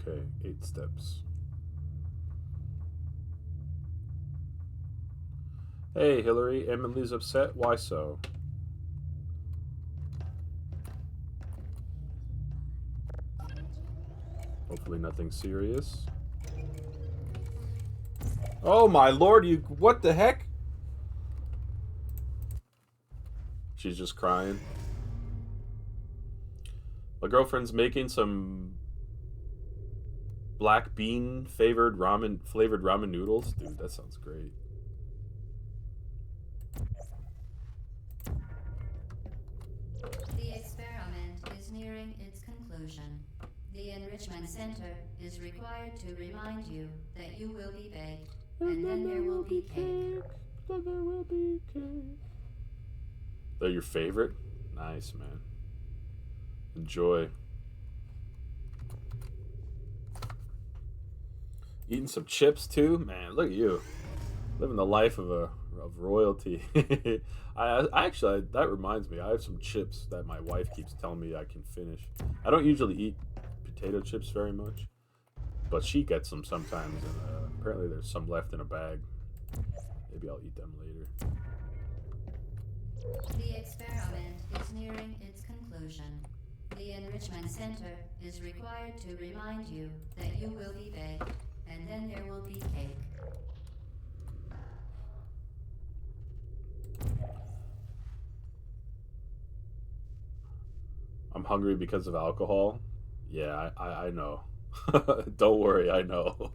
[SPEAKER 1] Okay, 8 steps. Hey, Hillary, Emily's upset. Why so? Hopefully nothing serious. Oh my lord, you... What the heck? She's just crying. My girlfriend's making some black bean flavored ramen noodles. Dude, that sounds great.
[SPEAKER 2] The experiment is nearing its conclusion. The Enrichment Center is required to remind you that you will be baked, and then there will be cake.
[SPEAKER 1] Then there will be cake. They're your favorite? Nice, man. Enjoy. Eating some chips too? Man, look at you. Living the life of a of royalty. I actually, that reminds me, I have some chips that my wife keeps telling me I can finish. I don't usually eat potato chips very much, but she gets them sometimes, and apparently there's some left in a bag. Maybe I'll eat them later.
[SPEAKER 2] The experiment is nearing its conclusion. The Enrichment Center is required to remind you that you will be baked, and then there will be cake.
[SPEAKER 1] I'm hungry because of alcohol. Yeah, I know. Don't worry, I know.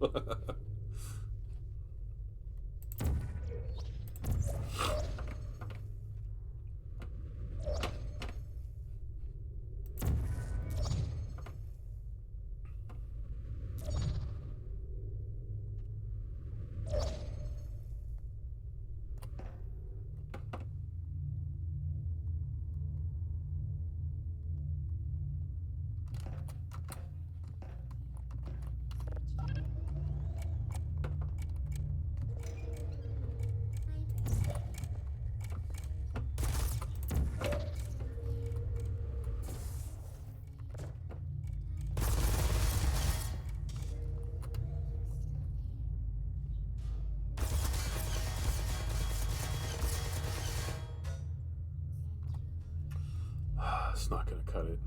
[SPEAKER 1] It's not gonna cut it.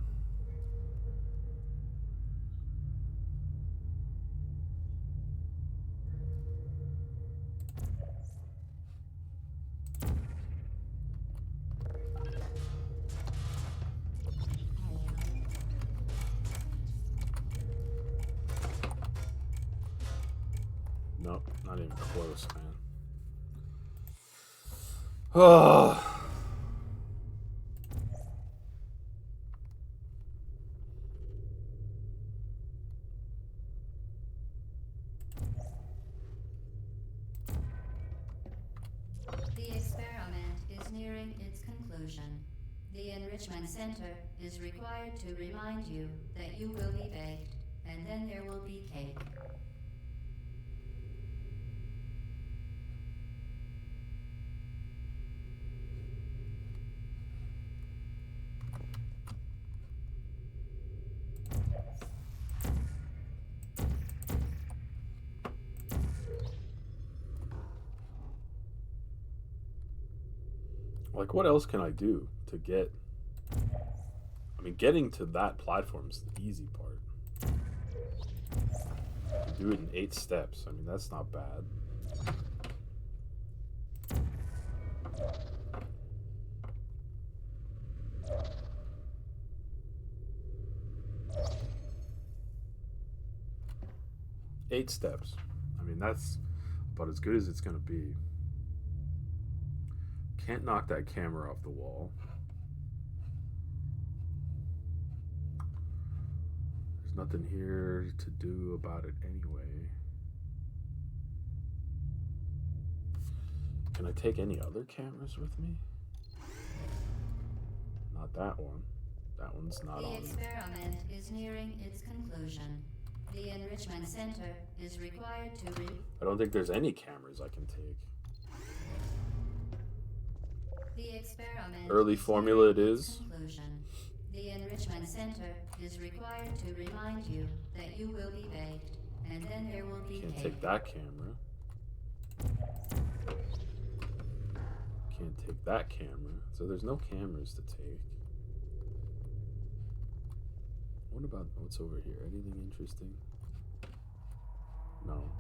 [SPEAKER 1] Nope, not even close, man. Oh.
[SPEAKER 2] The experiment is nearing its conclusion. The Enrichment Center is required to remind you that you will be baked, and then there will be cake.
[SPEAKER 1] Like, what else can I do to get... I mean, getting to that platform's the easy part. You do it in 8 steps. I mean, that's not bad. Eight steps. I mean, that's about as good as it's gonna be. Can't knock that camera off the wall. There's nothing here to do about it anyway. Can I take any other cameras with me? Not that one. That one's not
[SPEAKER 2] The
[SPEAKER 1] on.
[SPEAKER 2] experiment is nearing its conclusion. The Enrichment Center is required to
[SPEAKER 1] I don't think there's any cameras I can take.
[SPEAKER 2] The experiment
[SPEAKER 1] Early
[SPEAKER 2] is
[SPEAKER 1] formula it
[SPEAKER 2] nearing its
[SPEAKER 1] is.
[SPEAKER 2] conclusion. The Enrichment Center is required to remind you that you will be baked, and then there will be
[SPEAKER 1] Can't
[SPEAKER 2] cake.
[SPEAKER 1] take that camera. Can't take that camera. So there's no cameras to take. What about what's over here? Anything interesting? No.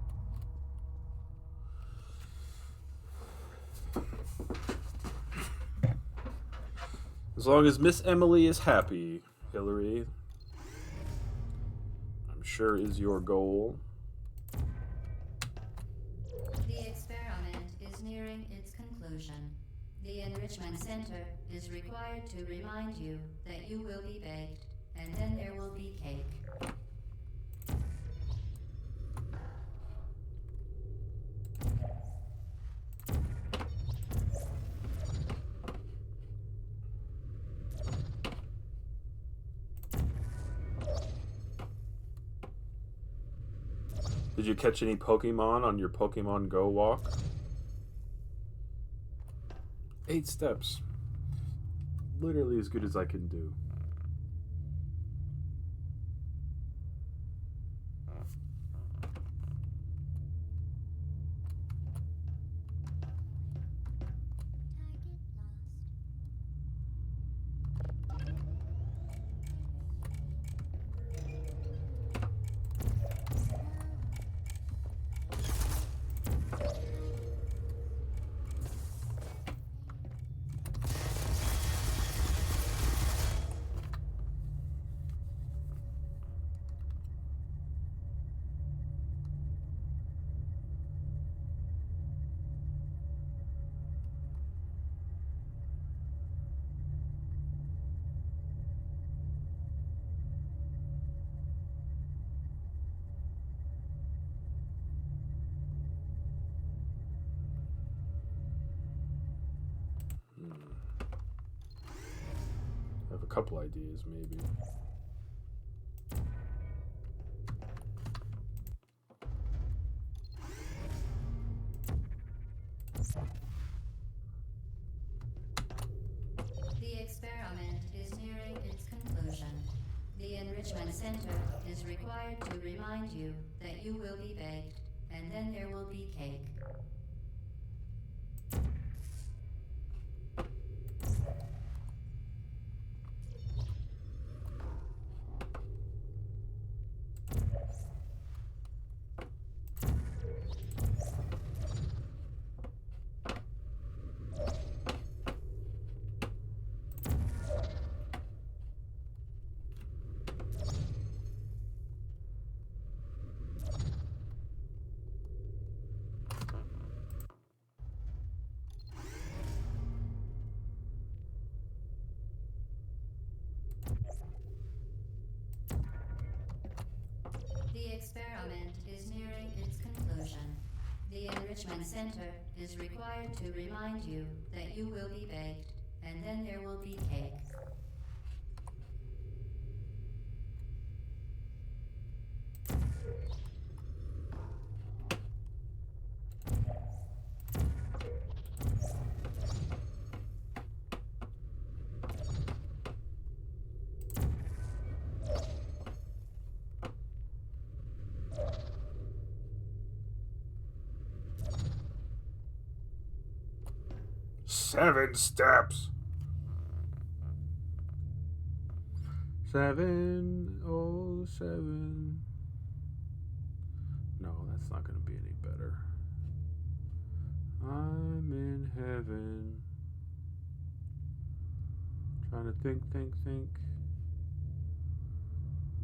[SPEAKER 1] As long as Miss Emily is happy, Hillary, I'm sure is your goal.
[SPEAKER 2] The experiment is nearing its conclusion. The Enrichment Center is required to remind you that you will be baked, and then there will be cake.
[SPEAKER 1] Did you catch any Pokemon on your Pokemon Go walk? 8 steps. Literally as good as I can do. I have a couple ideas, maybe.
[SPEAKER 2] The experiment is nearing its conclusion. The Enrichment Center is required to remind you that you will be baked, and then there will be cake. The experiment is nearing its conclusion. The Enrichment Center is required to remind you that you will be baked, and then there will be cake.
[SPEAKER 1] Seven steps. 707. No, that's not going to be any better. I'm in heaven. Trying to think.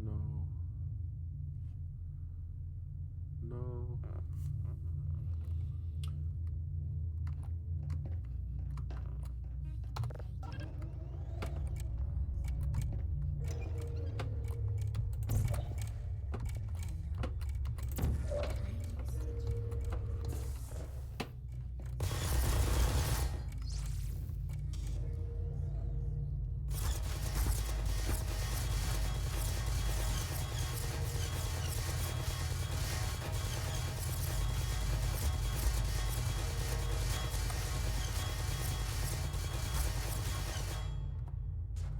[SPEAKER 1] No.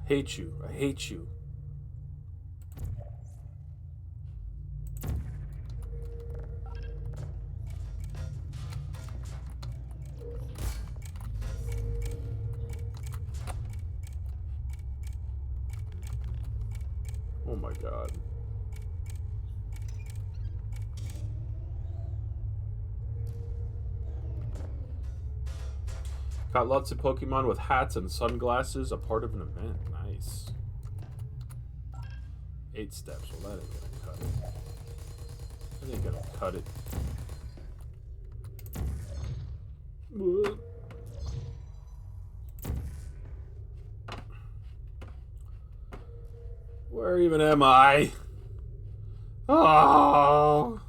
[SPEAKER 1] Hate you. I hate you. Oh my god. Got lots of Pokemon with hats and sunglasses, a part of an event. Nice. 8 steps. Well, that ain't gonna cut it. That ain't gonna cut it. Where even am I? Oh.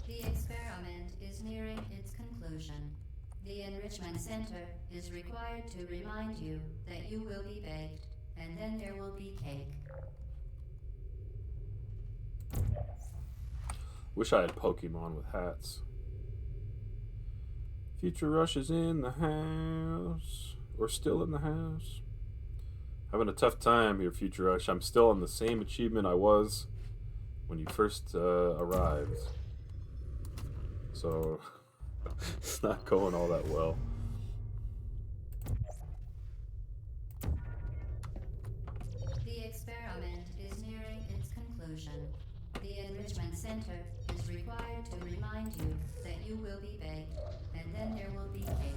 [SPEAKER 2] The experiment is nearing its conclusion. The Enrichment Center is required to remind you that you will be baked, and then there will be cake.
[SPEAKER 1] Wish I had Pokemon with hats. Future Rush is in the house. Or still in the house. Having a tough time here, Future Rush. I'm still on the same achievement I was when you first arrived. So, it's not going all that well.
[SPEAKER 2] The experiment is nearing its conclusion. The Enrichment Center is required to remind you that you will be baked, and then there will be cake.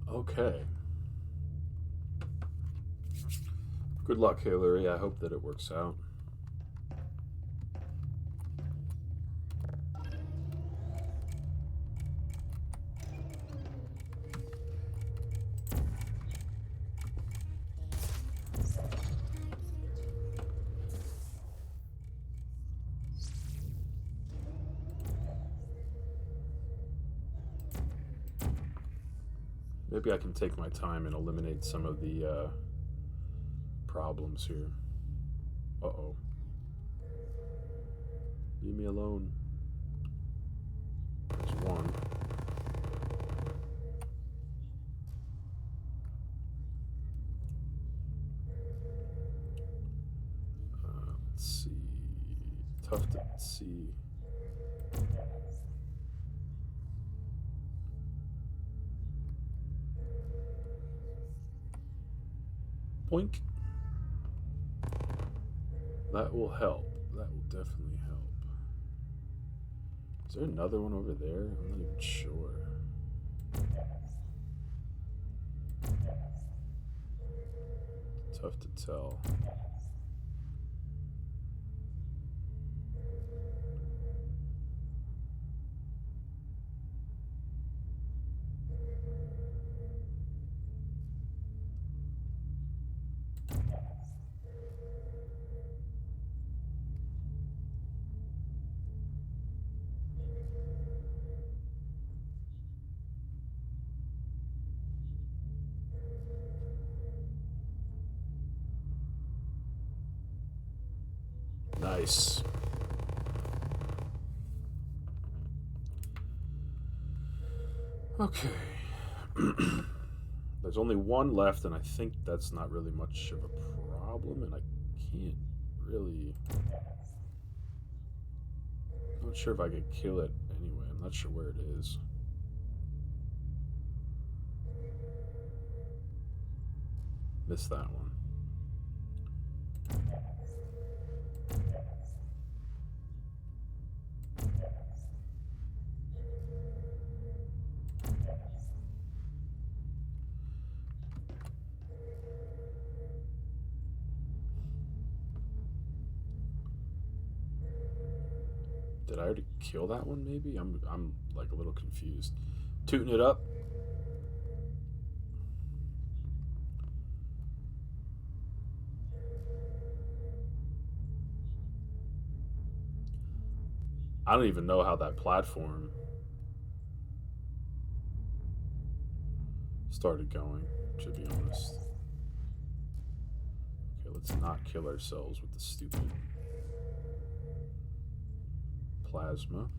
[SPEAKER 1] Okay. Good luck, Hillary. I hope that it works out. Maybe I can take my time and eliminate some of the problems here. Uh-oh. Leave me alone. There's one. Let's see. Tough to see. Boink. That will help. That will definitely help. Is there another one over there? I'm not even sure. Tough to tell. Nice. Okay. There's only one left, and I think that's not really much of a problem, and I can't really... I'm not sure if I could kill it anyway. I'm not sure where it is. Missed that one. Did I already kill that one, maybe? I'm like a little confused. Tooting it up. I don't even know how that platform started going, to be honest. Okay, let's not kill ourselves with the stupid plasma.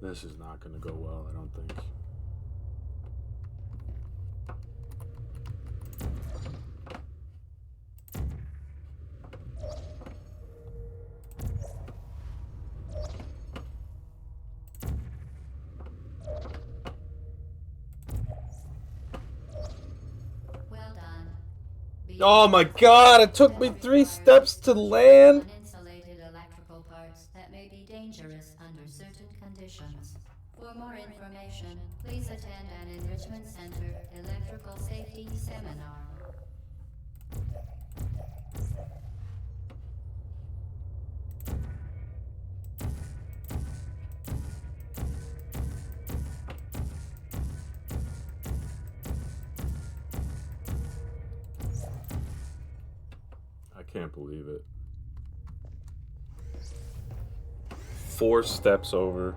[SPEAKER 1] This is not going to go well, I don't think.
[SPEAKER 2] Well done. Be
[SPEAKER 4] Oh my
[SPEAKER 2] advised
[SPEAKER 4] god, it
[SPEAKER 2] that
[SPEAKER 4] took me
[SPEAKER 2] this
[SPEAKER 4] 3
[SPEAKER 2] requires
[SPEAKER 4] steps to
[SPEAKER 2] structural
[SPEAKER 4] land.
[SPEAKER 2] uninsulated electrical parts that may be dangerous under certain conditions. For more information, please attend an Enrichment Center electrical safety seminar.
[SPEAKER 1] I can't believe it. 4 steps over.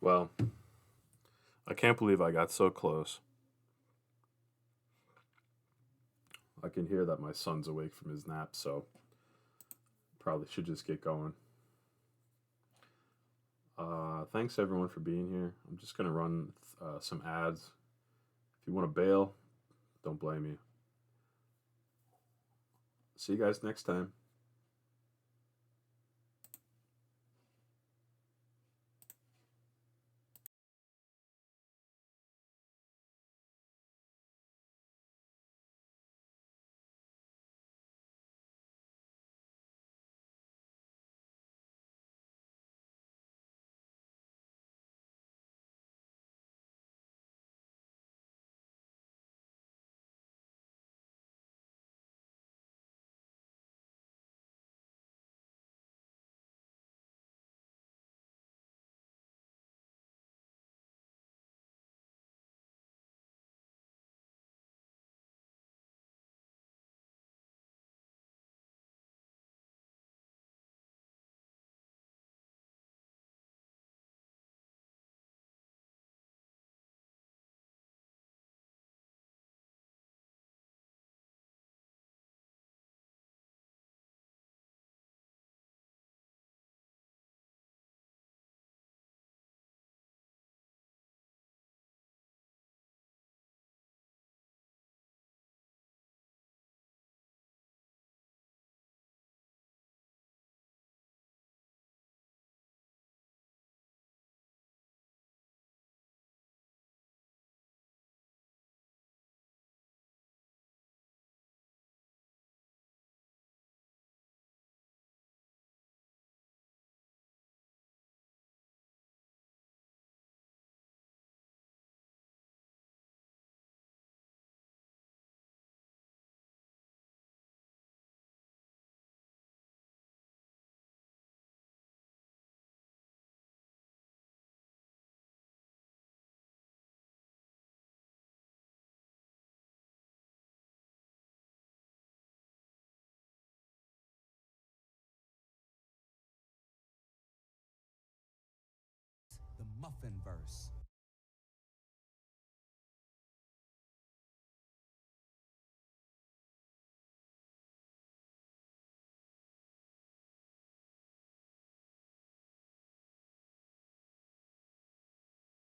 [SPEAKER 1] Well, I can't believe I got so close. I can hear that my son's awake from his nap, so probably should just get going. Thanks everyone for being here. I'm just gonna run some ads. If you want to bail, don't blame you. See you guys next time.
[SPEAKER 5] The Muffin Verse.